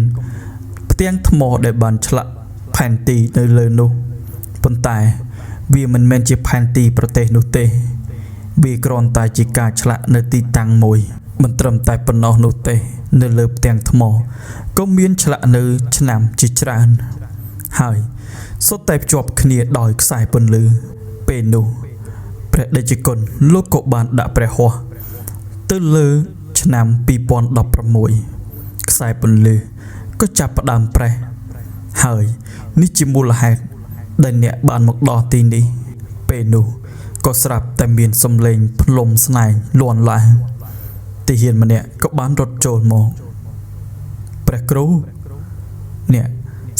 ផ្ទាំងថ្មដែលបានឆ្លាក់ផែនទីនៅលើនោះប៉ុន្តែវាមិនមែនជាផែនទីប្រទេសនោះទេវាគ្រាន់តែជាការឆ្លាក់នៅទីតាំងមួយមិនត្រឹមតែប៉ុណ្ណោះនោះទេនៅលើផ្ទាំងថ្មក៏មានឆ្លាក់នៅឆ្នាំជាច្រើនហើយសុទ្ធតែភ្ជាប់គ្នាដោយខ្សែពន្លឺពេលនោះព្រះតេជគុណលោកក៏បានដាក់ព្រះហស្ថទៅលើឆ្នាំ2016ខ្សែពន្លឺក៏ចាប់ផ្ដើមប្រេះហើយនេះជាមូលហេតុដែលអ្នកបានមកដល់ទីនេះពេលនោះក៏ស្រាប់តែមានសំឡេងផ្លុំស្នែងលាន់ឡើងទាហានម្នាក់ក៏បានរត់ចូលមកព្រះគ្រូអ្នក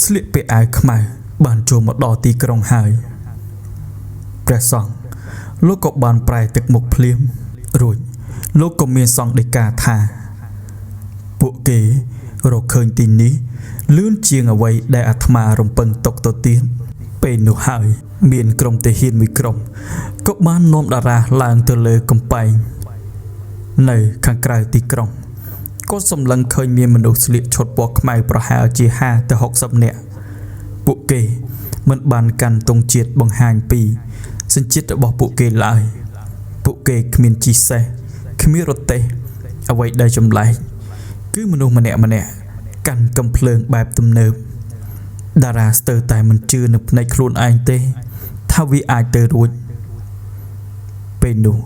ស្លៀកពាក់អាវខ្មៅបានចូលមកដល់ទីក្រុងហើយព្រះសង្ឃ លោកក៏បានប្រែទឹកមុខភ្លាមរួចលោកក៏មានសង្ឃដីកាថាពួកគេរកឃើញទីនេះលឿនជាងអ្វីដែលអាត្មារំពឹងទុកទៅទៀតពេលនោះហើយមានក្រុមទាហានមួយក្រុមក៏បាននាំតារាឡើងទៅលើកំពែងនៅខាងក្រៅទីក្រុងក៏សម្លឹងឃើញមានមនុស្សស្លៀកឈុតពណ៌ខ្មៅប្រហែលជា50ទៅ60នាក់ពួកគេមិនបានកាន់ទង់ជាតិបង្ហាញពីសញ្ជាតិរបស់ពួកគេឡើយពួកគេគ្មានជីសេះគ្មានរទេះអ្វីដែលចម្លែកគឺមនុស្សម្នាក់កាន់កំភ្លើងបែបទំនើបតារាស្ទើរតែមិនជឿនៅភ្នែកខ្លួនឯងទេថាវាអាចទៅរួចពេលនោះ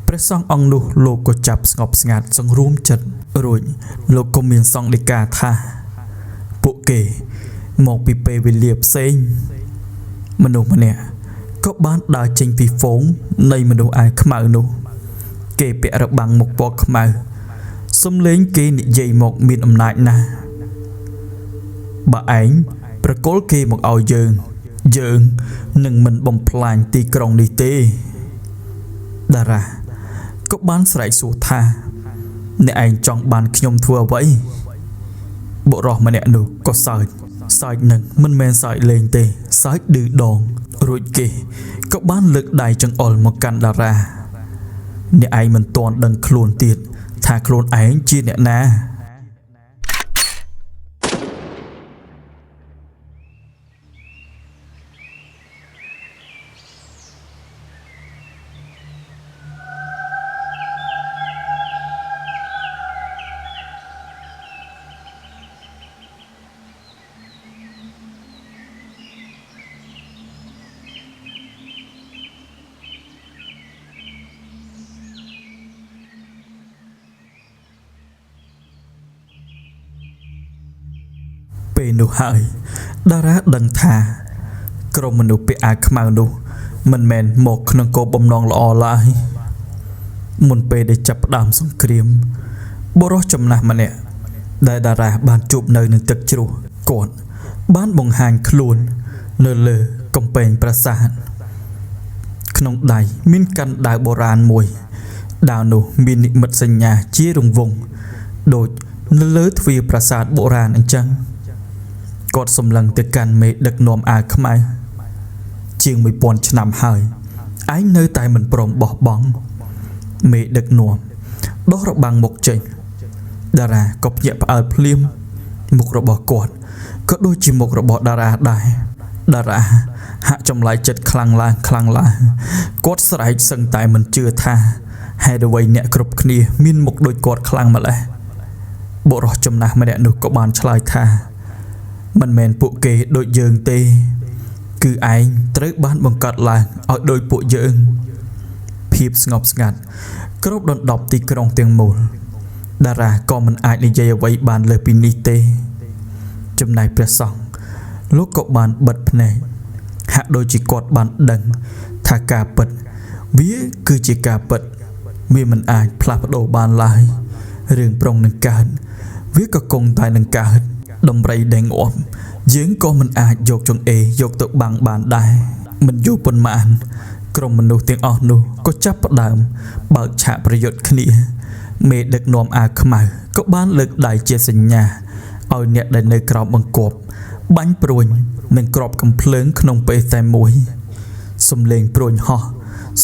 ព្រះសង្ឃអង្គនោះលោកក៏ចាប់ស្ងប់ស្ងាត់សង្រួមចិត្តរួចលោកក៏មានសង្ឃដីកាថាពួកគេមកពីពេលវេលាផ្សេងមនុស្សម្នាក់ក៏បានដើរចេញពីហ្វូងនៃមនុស្សអាយខ្មៅនោះគេពាក់របាំងមុខពណ៌ខ្មៅសំឡេងគេនិយាយមកមានអំណាចណាស់បើឯងប្រគល់គេមកឲ្យយើងនឹងមិនបំផ្លាញទីក្រុងនេះទេតារាក៏បានស្រែកសួរថាអ្នកឯងចង់បានខ្ញុំធ្វើអ្វីបុរសម្នាក់នោះក៏សើចនឹងមិនមែនសើចលេងទេសើចឌឺដងរួចគេក៏បានលើកដៃចង្អុលមកកាន់តារាអ្នកឯងមិនទាន់ដឹងខ្លួនទៀតថាខ្លួនឯងជាអ្នកណាពេលនោះហើយតារាដឹងថាក្រុមមនុស្សពាក់អាវខ្មៅនោះមិនមែនមកក្នុងគោលបំណងល្អឡើយមុនពេលដែលចាប់ផ្ដើមសង្គ្រាមបុរសចំណាស់ម្នាក់ដែលតារាបានជួបនៅនឹងទឹកជ្រោះគាត់បានបង្ហាញខ្លួននៅលើកំពែងប្រាសាទក្នុងដៃមានកាន់ដាវបុរាណមួយដាវនោះមាននិមិត្តសញ្ញាជារង្វង់ដូចនៅលើទ្វារប្រាសាទបុរាណអញ្ចឹងគាត់សម្លឹងទៅកាន់មេដឹកនាំអាវខ្មៅជាង1000ឆ្នាំហើយឯងនៅតែមិនព្រមបោះបង់មេដឹកនាំដោះរបាំងមុខចេញតារាក៏ភ្ញាក់ផ្អើលភ្លាមមុខរបស់គាត់ក៏ដូចជាមុខរបស់តារាដែរតារាហាក់ចម្លែកចិត្តខ្លាំងឡើងគាត់ស្រែកសឹងតែមិនជឿថាហេតុអ្វីអ្នកគ្រប់គ្នាមានមុខដូចគាត់ខ្លាំងម្ល៉េះបុរសចំណាស់ម្នាក់នោះក៏បានឆ្លើយថាមិនមែនពួកគេដូចយើងទេគឺឯងត្រូវបានបង្កើតឡើងឲ្យដូចពួកយើងភាពស្ងប់ស្ងាត់គ្របដណ្ដប់ទីក្រុងទាំងមូលតារាក៏មិនអាចនិយាយអ្វីបានលើសពីនេះទេចំណែកព្រះសង្ឃលោកក៏បានបិទភ្នែកហាក់ដូចជាគាត់បានដឹងថាការពិតវាគឺជាការពិតវាមិនអាចផ្លាស់ប្ដូរបានឡើយរឿងប្រុងនឹងកើតវាក៏គង់តែនឹងកើតដំរីដែលងាប់យើងក៏មិនអាចយកចង្អេរយកទៅបាំងបានដែរមិនយូរប៉ុន្មានក្រុមមនុស្សទាំងអស់នោះក៏ចាប់ផ្ដើមបើកឆាកប្រយុទ្ធគ្នាមេដឹកនាំអាវខ្មៅក៏បានលើកដៃជាសញ្ញាឲ្យអ្នកដែលនៅក្រោមបង្គាប់បាញ់ព្រួញនឹងក្របកំភ្លើងក្នុងពេលតែមួយសំឡេងព្រួញហោះ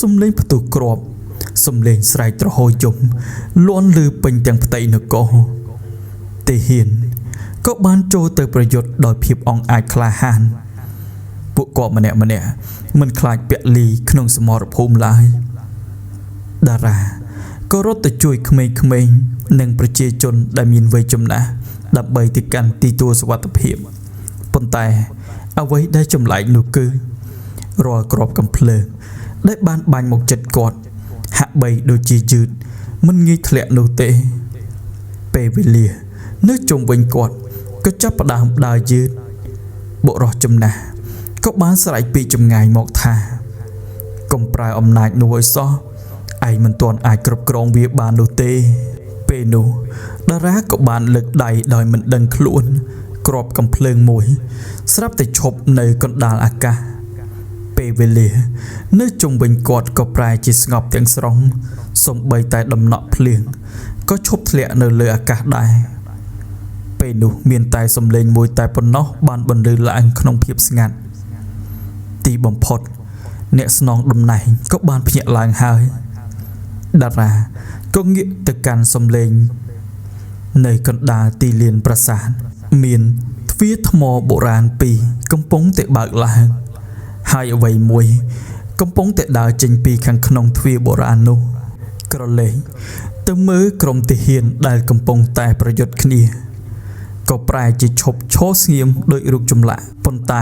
សំឡេងផ្ទុះគ្រាប់សំឡេងស្រែកទ្រហោយំលាន់ឮពេញទាំងផ្ទៃនគរទាហានក៏បានចូលទៅប្រយុទ្ធដោយភាពអង់អាចក្លាហានពួកគាត់ម្នាក់មិនខ្លាចពលីក្នុងសមរភូមិឡើយតារាក៏រត់ទៅជួយក្មេងៗនិងប្រជាជនដែលមានវ័យចំណាស់ដើម្បីទៅកាន់ទីទួលសុវត្ថិភាពប៉ុន្តែអ្វីដែលចម្លែកនោះគឺរាល់ក្របកំភ្លើងដែលបានបាញ់មកចិត្តគាត់ហាក់បីដូចជាយឺតមិនងាយធ្លាក់នោះទេពេលវេលានៅជុំវិញគាត់ក៏ចាប់ផ្ដើមដើរយឺតបុរសចំណាស់ក៏បានស្រែកពីចម្ងាយមកថាកុំប្រើអំណាចនោះឲ្យសោះឯងមិនទាន់អាចគ្រប់គ្រងវាបាននោះទេពេលនោះតារាក៏បានលើកដៃដោយមិនដឹងខ្លួនគ្របកំភ្លើងមួយស្រាប់តែឈប់នៅកណ្ដាលអាកាសព ពេលវេលានៅជុំវិញគាត់ក៏ប្រែជាស្ងប់ទាំងស្រុងសំបីតែដំណក់ភ្លៀងក៏ឈប់ធ្លាក់នៅលើអាកាសដែរពេលនោះមានតែសំឡេងមួយតែប៉ុណ្ណោះបានបន្លឺឡើងក្នុងភាពស្ងាត់ទីបំផុតអ្នកស្នងតំណែងក៏បានភ្ញាក់ឡើងហើយតារាក៏ងាកទៅកាន់សំឡេងនៅកណ្ដាលទីលានប្រាសាទមានទ្វារថ្មបុរាណពីរកំពុងតែបើកឡើងហើយអ្វីមួយកំពុងតែដើរចេញពីខាងក្នុងទ្វារបុរាណនោះក្រឡេកទៅមើលក្រុមទាហានដែលកំពុងតែប្រយុទ្ធគ្នាក៏ប្រែជាឈប់ឈរស្ងៀមដោយរូបចម្លាក់ប៉ុន្តែ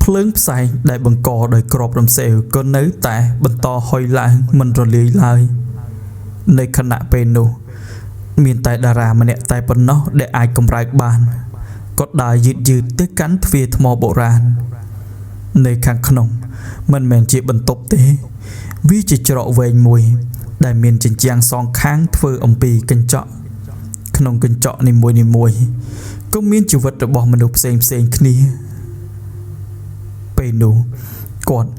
ភ្លើងផ្សែងដែលបង្កដោយក្របរំសេវក៏នៅតែបន្តហុយឡើងមិនរលាយឡើយនៅខណៈពេលនោះមានតែតារាម្នាក់តែប៉ុណ្ណោះដែលអាចកម្រើកបានក៏ដើរយឺតទៅកាន់ទ្វារថ្មបុរាណនៅខាងក្នុងមិនមែនជាបន្ទប់ទេវាជាច្រកវែងមួយដែលមានជញ្ជាំងសងខាងធ្វើអំពីកញ្ចក់ក្នុងកញ្ចក់នីមួយក៏មានជីវិតរបស់មនុស្សផ្សេងគ្នាពេលនោះគាត់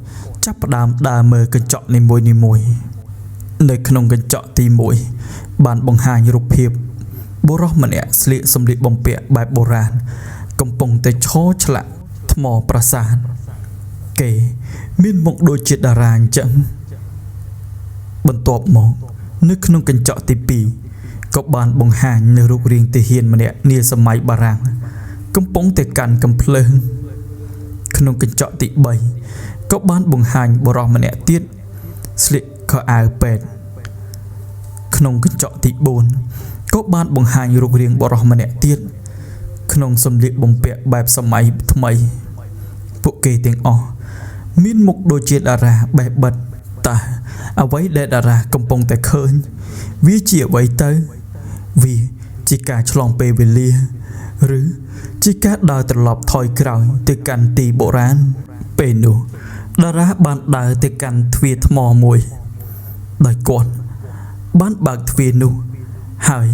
ចាប់ផ្ដើមដើរមើលកញ្ចក់នីមួយនៅក្នុងកញ្ចក់ទី1បានបង្ហាញរូបភាពបុរសម្នាក់ស្លៀកសម្លៀកបំពាក់បែបបុរាណកំពុងតែឈរឆ្លាក់ថ្មប្រាសាទគេមានមុខដូចជាតារាអញ្ចឹងបន្ទាប់មកនៅក្នុងកញ្ចក់ទី2ក៏បានបង្ហាញនៅរូបរាងទាហានម្នាក់នាសម័យបារាំងកំពុងតែកាន់កាំភ្លើងក្នុងកញ្ចក់ទី3ក៏បានបង្ហាញបុរសម្នាក់ទៀតស្លៀកខោអាវពេទ្យក្នុងកញ្ចក់ទី4ក៏បានបង្ហាញរូបរាងបុរសម្នាក់ទៀតក្នុងសម្លៀកបំពាក់បែបសម័យថ្មីពួកគេទាំងអស់មានមុខដូចជាតារាបេះបិទតើអ្វីដែលតារាកំពុងតែឃើញវាជាអ្វីទៅវាជាការឆ្លងពេលវេលាឬជាការដើរត្រឡប់ថយក្រោយទៅកាន់ទីបុរាណពេលនោះតារាបានដើរទៅកាន់ទ្វារថ្មមួយដោយគាត់បានបើកទ្វារនោះហើយ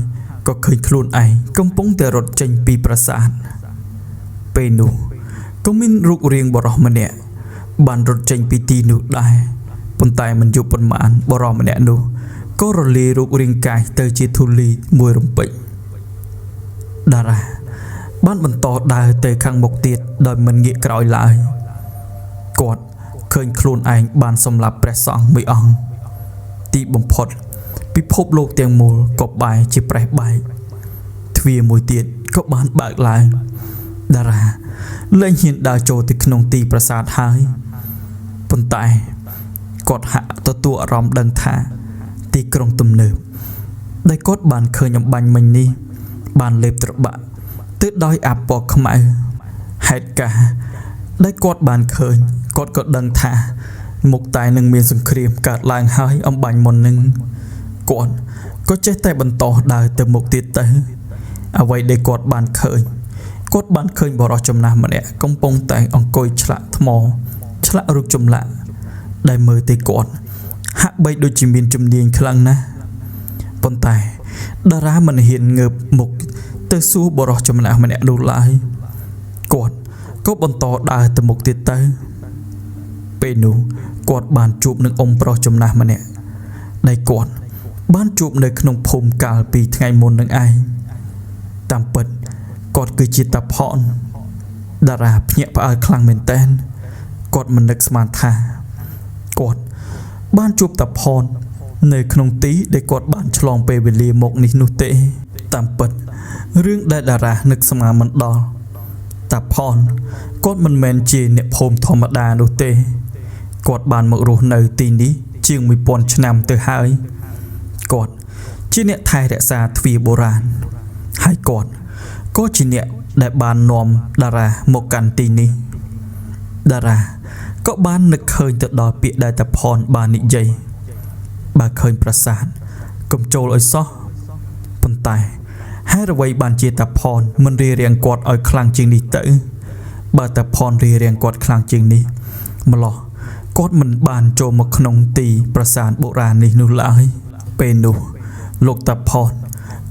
ក៏ឃើញខ្លួនឯងកំពុងតែរត់ចេញពីប្រាសាទពេលនោះក៏មានរូបរាងបុរសម្នាក់បានរត់ចេញពីទីនោះដែរប៉ុន្តែមិនយូរប៉ុន្មានបុរសម្នាក់នោះក៏រលាយរូបរាងកាយទៅជាធូលីមួយរំពេចតារាបានបន្តដើរទៅខាងមុខទៀតដោយមិនងាកក្រោយឡើយគាត់ឃើញខ្លួនឯងបានសម្លាប់ព្រះសង្ឃមួយអង្គទីបំផុតពិភពលោកទាំងមូលក៏បែរជាប្រេះបែកទ្វារមួយទៀតក៏បានបើកឡើងតារាលែងហ៊ានដើរចូលទៅក្នុងទីប្រាសាទហើយប៉ុន្តែគាត់ហាក់ទទួលអារម្មណ៍ដឹងថាទីក្រុងទំនើបដែលគាត់បានឃើញអំបញ្ញមិញនេះបានលេបត្របាក់ទៅដោយអាពណ៌ខ្មៅហេតុការណ៍ដែលគាត់បានឃើញគាត់ក៏ដឹងថាមុខតែនឹងមានសង្គ្រាមកើតឡើងហើយអំបញ្ញមុននឹងគាត់ក៏ចេះតែបន្តដើរទៅមុខទៀតទៅអ្វីដែលគាត់បានឃើញបរិសុទ្ធចំណាស់ម្នាក់កំពុងតែអង្គុយឆ្លាក់ថ្មឆ្លាក់រូបចម្លាក់ដែលមើលទៅគាត់ហាក់បីដូចជាមានជំនាញខ្លាំងណាស់ប៉ុន្តែតារាមិនហ៊ានងើបមុខទៅសួរបរិសុទ្ធចំណាស់ម្នាក់នោះឡើយគាត់ក៏បន្តដើរទៅមុខទៀតទៅពេលនោះគាត់បានជួបនឹងអ៊ំប្រុសចំណាស់ម្នាក់ដែលគាត់បានជួបនៅក្នុងភូមិកាលពីថ្ងៃមុននឹងឯងតាមពិតគាត់គឺជាតាផនតារាភ្ញាក់ផ្អើលខ្លាំងមែនទែនគាត់មិននឹកស្មានថាគាត់បានជួបតាផននៅក្នុងទីដែលគាត់បានឆ្លងពេលវេលាមកនេះនោះទេតាមពិតរឿងដែលតារានឹកស្មានមិនដល់តាផនគាត់មិនមែនជាអ្នកភូមិធម្មតានោះទេគាត់បានមករស់នៅទីនេះជាង 1000 ឆ្នាំទៅហើយគាត់ជាអ្នកថែរក្សាទ្វារបុរាណហើយគាត់ក៏ជាអ្នកដែលបាននាំតារាមកកាន់ទីនេះតារាក៏បាននឹកឃើញទៅដល់ពាក្យដែលតាផនបាននិយាយបើឃើញប្រាសាទកុំចូលឲ្យសោះប៉ុន្តែហេតុអ្វីបានជាតាផនមិនរៀបរៀងគាត់ឲ្យខ្លាំងជាងនេះទៅបើតាផនរៀបរៀងគាត់ខ្លាំងជាងនេះម្លោះគាត់មិនបានចូលមកក្នុងទីប្រាសាទបុរាណនេះនោះឡើយពេលនោះលោកតាផន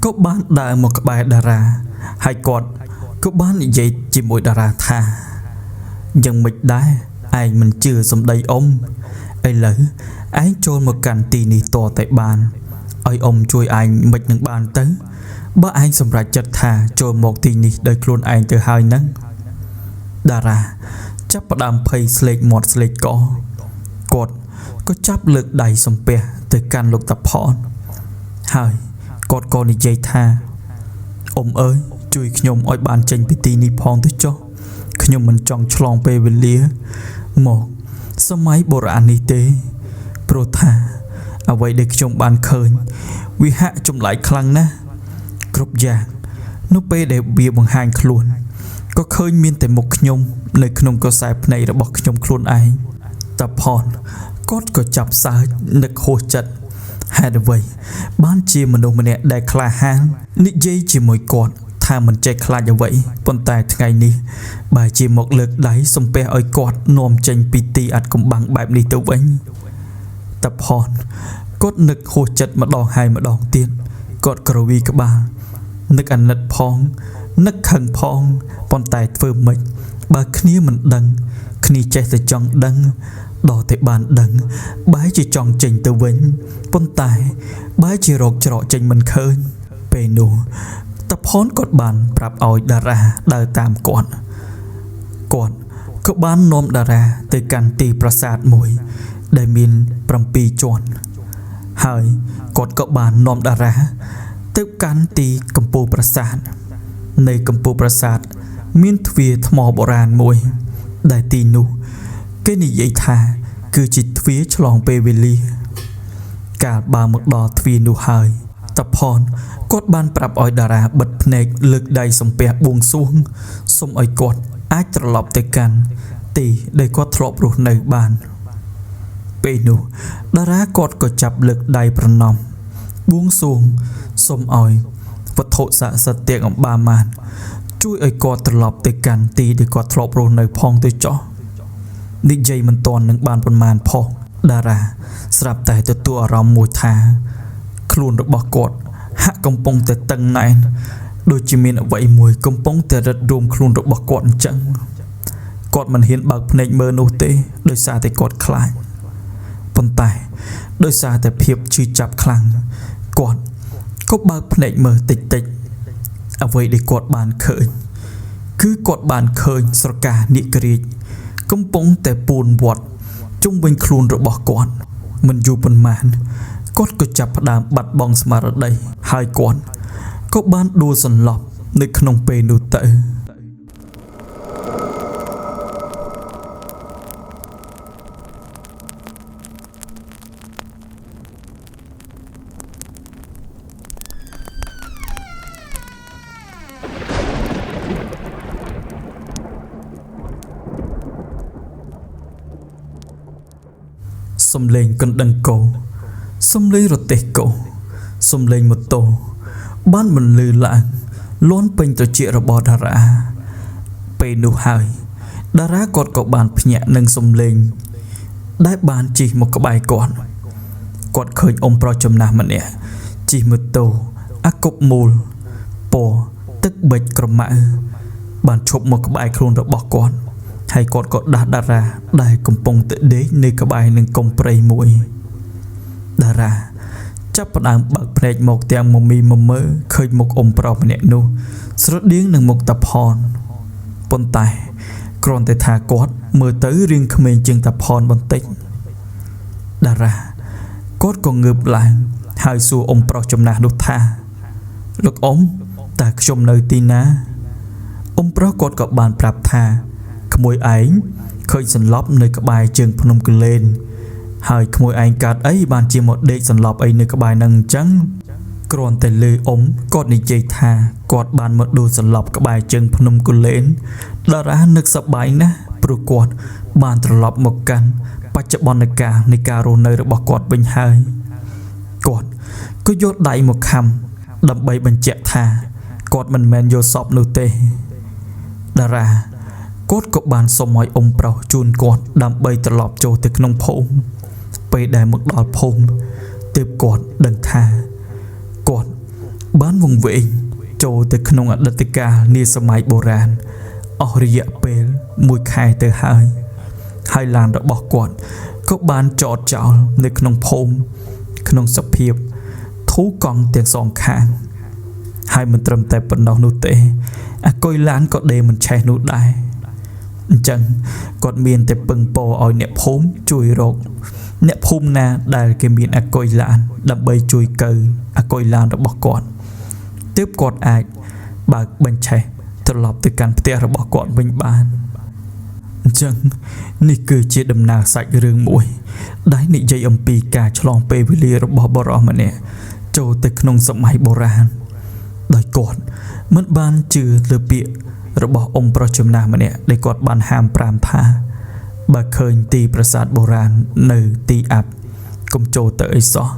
ក៏បានដើរមកក្បែរតារាហើយគាត់ក៏បាននិយាយជាមួយតារាថាយ៉ាងម៉េចដែរ ឯងមិនជឿសំដីអ៊ំឥឡូវឯងចូលមកកាន់ទីនេះតតែបានឲ្យអ៊ំជួយឯងមិននឹងបានទៅបើឯងសម្រេចចិត្តថាចូលមកទីនេះដោយខ្លួនឯងទៅហើយនឹងតារាចាប់ផ្ដើមភ័យស្លេកមាត់ស្លេកកគាត់ក៏ចាប់លើកដៃសំពះទៅកាន់លោកតាផនហើយគាត់ក៏និយាយថាអ៊ំអើយជួយខ្ញុំឲ្យបានចេញពីទីនេះផងទៅចុះខ្ញុំមិនចង់ឆ្លងពេលវេលាមកសម័យបុរាណនេះទេព្រោះថាអ្វីដែលខ្ញុំបានឃើញវាហាក់ចម្លែកខ្លាំងណាស់គ្រប់យ៉ាងនៅពេលដែលវាបង្ហាញខ្លួនក៏ឃើញមានតែមុខខ្ញុំនៅក្នុងកសែភ្នែករបស់ខ្ញុំខ្លួនឯងតាផនគាត់ក៏ចាប់សើចនឹកហួសចិត្តហេតុអ្វីបានជាមនុស្សម្នាក់ដែលក្លាហាននិយាយជាមួយគាត់ថាមិនចេះខ្លាចអ្វីប៉ុន្តែថ្ងៃនេះបើជាមកលើកដៃសំពះឲ្យគាត់នាំចេញពីទីអាត់កំបាំងបែបនេះទៅវិញតាផនគាត់នឹកហួសចិត្តម្ដងហើយម្ដងទៀតគាត់ក្រវីក្បាលនឹកអាណិតផងនឹកខឹងផងប៉ុន្តែធ្វើម៉េចបើគ្នាមិនដឹងគ្នាចេះតែចង់ដឹងដល់តែបានដឹងបែរជាចង់ចេញទៅវិញប៉ុន្តែបែរជារកច្រកចេញមិនឃើញពេលនោះតាផនគាត់បានប្រាប់ឲ្យតារាដើរតាមគាត់ក៏បាននាំតារាទៅកាន់ទីប្រាសាទមួយដែលមាន7ជាន់ហើយគាត់ក៏បាននាំតារាទៅកាន់ទីកំពូលប្រាសាទនៅកំពូលប្រាសាទមានទ្វារថ្មបុរាណមួយដែលទីនោះគេនិយាយថាគឺជាទ្វារឆ្លងពេលវេលាកាលបើមកដល់ទ្វារនោះហើយតាផនគាត់បានប្រាប់ឲ្យតារាបិទភ្នែកលើកដៃសំពះបួងសួងសូមឲ្យគាត់អាចត្រឡប់ទៅកាន់ទីដែលគាត់ធ្លាប់រស់នៅបានពេលនោះតារាគាត់ក៏ចាប់លើកដៃប្រណម្យបួងសួងសូមឲ្យវត្ថុស័ក្តិសិទ្ធិទាំងអម្បាមានជួយឲ្យគាត់ត្រឡប់ទៅកាន់ទីដែលគាត់ធ្លាប់រស់នៅផងទៅចុះនិយាយមិនទាន់នឹងបានប៉ុន្មានផងតារាស្រាប់តែទទួលអារម្មណ៍មួយថាខ្លួនរបស់គាត់ហាក់កំពុងតែតឹងណែនដូចជាមានអ្វីមួយកំពុងតែរឹតរួមខ្លួនរបស់គាត់អញ្ចឹងគាត់មិនហ៊ានបើកភ្នែកមើលនោះទេដោយសារតែគាត់ខ្លាចប៉ុន្តែដោយសារតែភាពឈឺចាប់ខ្លាំងគាត់ក៏បើកភ្នែកមើលតិចអ្វីដែលគាត់បានឃើញគឺគាត់បានឃើញស្រកានាគរាជកំពុងតែពួនវត្តជុំវិញខ្លួនរបស់គាត់មិនយូរប៉ុន្មានគាត់ក៏ចាប់ផ្ដើមបាត់បង់ស្មារតីហើយគាត់ក៏បានដួលសន្លប់នៅក្នុងពេលនោះទៅសំលេងកណ្ដឹងគោសំលេងរទេះគោសំលេងម៉ូតូបានបន្លឺឡើងលាន់ពេញត្រចៀករបស់តារាពេលនោះហើយតារាគាត់ក៏បានភ្ញាក់នឹងសំលេងដែលបានជិះមកក្បែរគាត់ឃើញអ៊ំប្រុសចំណាស់ម្នាក់ជិះម៉ូតូអាកុបមូលពណ៌ទឹកប៊ិចក្រម៉ៅបានឈប់មកក្បែរខ្លួនរបស់គាត់ហើយគាត់ក៏ដាស់តារាដែលកំពុងតែដេកនៅក្បែរនឹងកុំព្រៃមួយតារាចាប់ផ្ដើមបើកភ្នែកមកទាំងមមីមមើឃើញមុខអ៊ំប្រុសម្នាក់នោះស្រដៀងនឹងមុខតាផនប៉ុន្តែគ្រាន់តែថាគាត់មើលទៅរាងក្មេងជាងតាផនបន្តិចតារាគាត់ក៏ងើបឡើងហើយសួរអ៊ំប្រុសចំណាស់នោះថាលោកអ៊ំតើខ្ញុំនៅទីណាអ៊ំប្រុសគាត់ក៏បានប្រាប់ថាក្មួយឯងឃើញសន្លប់នៅក្បែរជើងភ្នំគលែនហើយក្មួយឯងកើតអីបានជាមកដេកសន្លប់អីនៅក្បែរនឹងអញ្ចឹងគ្រាន់តែលើអ៊ំគាត់និយាយថាគាត់បានមកដួលសន្លប់ក្បែរជើងភ្នំគលែនតារានឹកសប្បាយណាស់ព្រោះគាត់បានត្រឡប់មកកាន់បច្ចុប្បន្នកាលនៃការរស់នៅរបស់គាត់វិញហើយគាត់ក៏យកដៃមកខំដើម្បីបញ្ជាក់ថាគាត់មិនមែនយកសពនោះទេតារាគាត់ក៏បានសុំឲ្យអ៊ំប្រុសជូនគាត់ដើម្បីត្រឡប់ចូលទៅក្នុងភូមិពេលដែលមកដល់ភូមិទើបគាត់ដឹងថាគាត់បានវង្វេងចូលទៅក្នុងអតីតកាលនាសម័យបុរាណអស់រយៈពេល1ខែទៅហើយ ហើយឡានរបស់គាត់ក៏បានចតចោលនៅក្នុងភូមិក្នុងសភាពធូរកង់ទាំងសងខាងហើយមិនត្រឹមតែប៉ុណ្ណោះនោះទេអាគុយឡានក៏ដេមិនឆេះនោះដែរអញ្ចឹងគាត់មានតែពឹងពោឲ្យអ្នកភូមិជួយរកអ្នកភូមិណាដែលគេមានអាគុយឡានដើម្បីជួយកើអាគុយឡានរបស់គាត់ទើបគាត់អាចបើកបញ្ឆេះត្រឡប់ទៅកាន់ផ្ទះរបស់គាត់វិញបានអញ្ចឹងនេះគឺជាដំណើរសាច់រឿងមួយដែលនិយាយអំពីការឆ្លងពេលវេលារបស់បុរសម្នាក់ចូលទៅក្នុងសម័យបុរាណដោយគាត់មិនបានជឿលើពាក្យរបស់អ៊ំប្រុសចំណាស់ម្នាក់ដែលគាត់បានហាម5ថាបើឃើញទីប្រាសាទបុរាណនៅទីអាប់កុំចូលទៅអីសោះ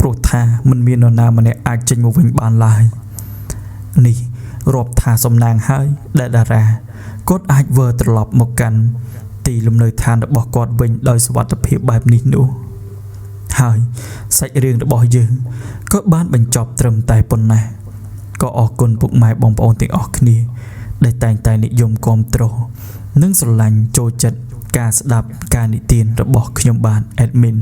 ព្រោះថាមិនមាននរណាម្នាក់អាចចេញមកវិញបានឡើយនេះរាប់ថាសំណាងហើយដែលតារាគាត់អាចវិលត្រឡប់មកកាន់ទីលំនៅឋានរបស់គាត់វិញដោយសុវត្ថិភាពបែបនេះនោះហើយសាច់រឿងរបស់យើងក៏បានបញ្ចប់ត្រឹមតែប៉ុណ្ណេះក៏អរគុណពុកម៉ែបងប្អូនទាំងអស់គ្នាដែលតែងតែនិយមគាំទ្រនិងស្រឡាញ់ចូលចិត្តការស្ដាប់ការនិទានរបស់ខ្ញុំបាទ Admin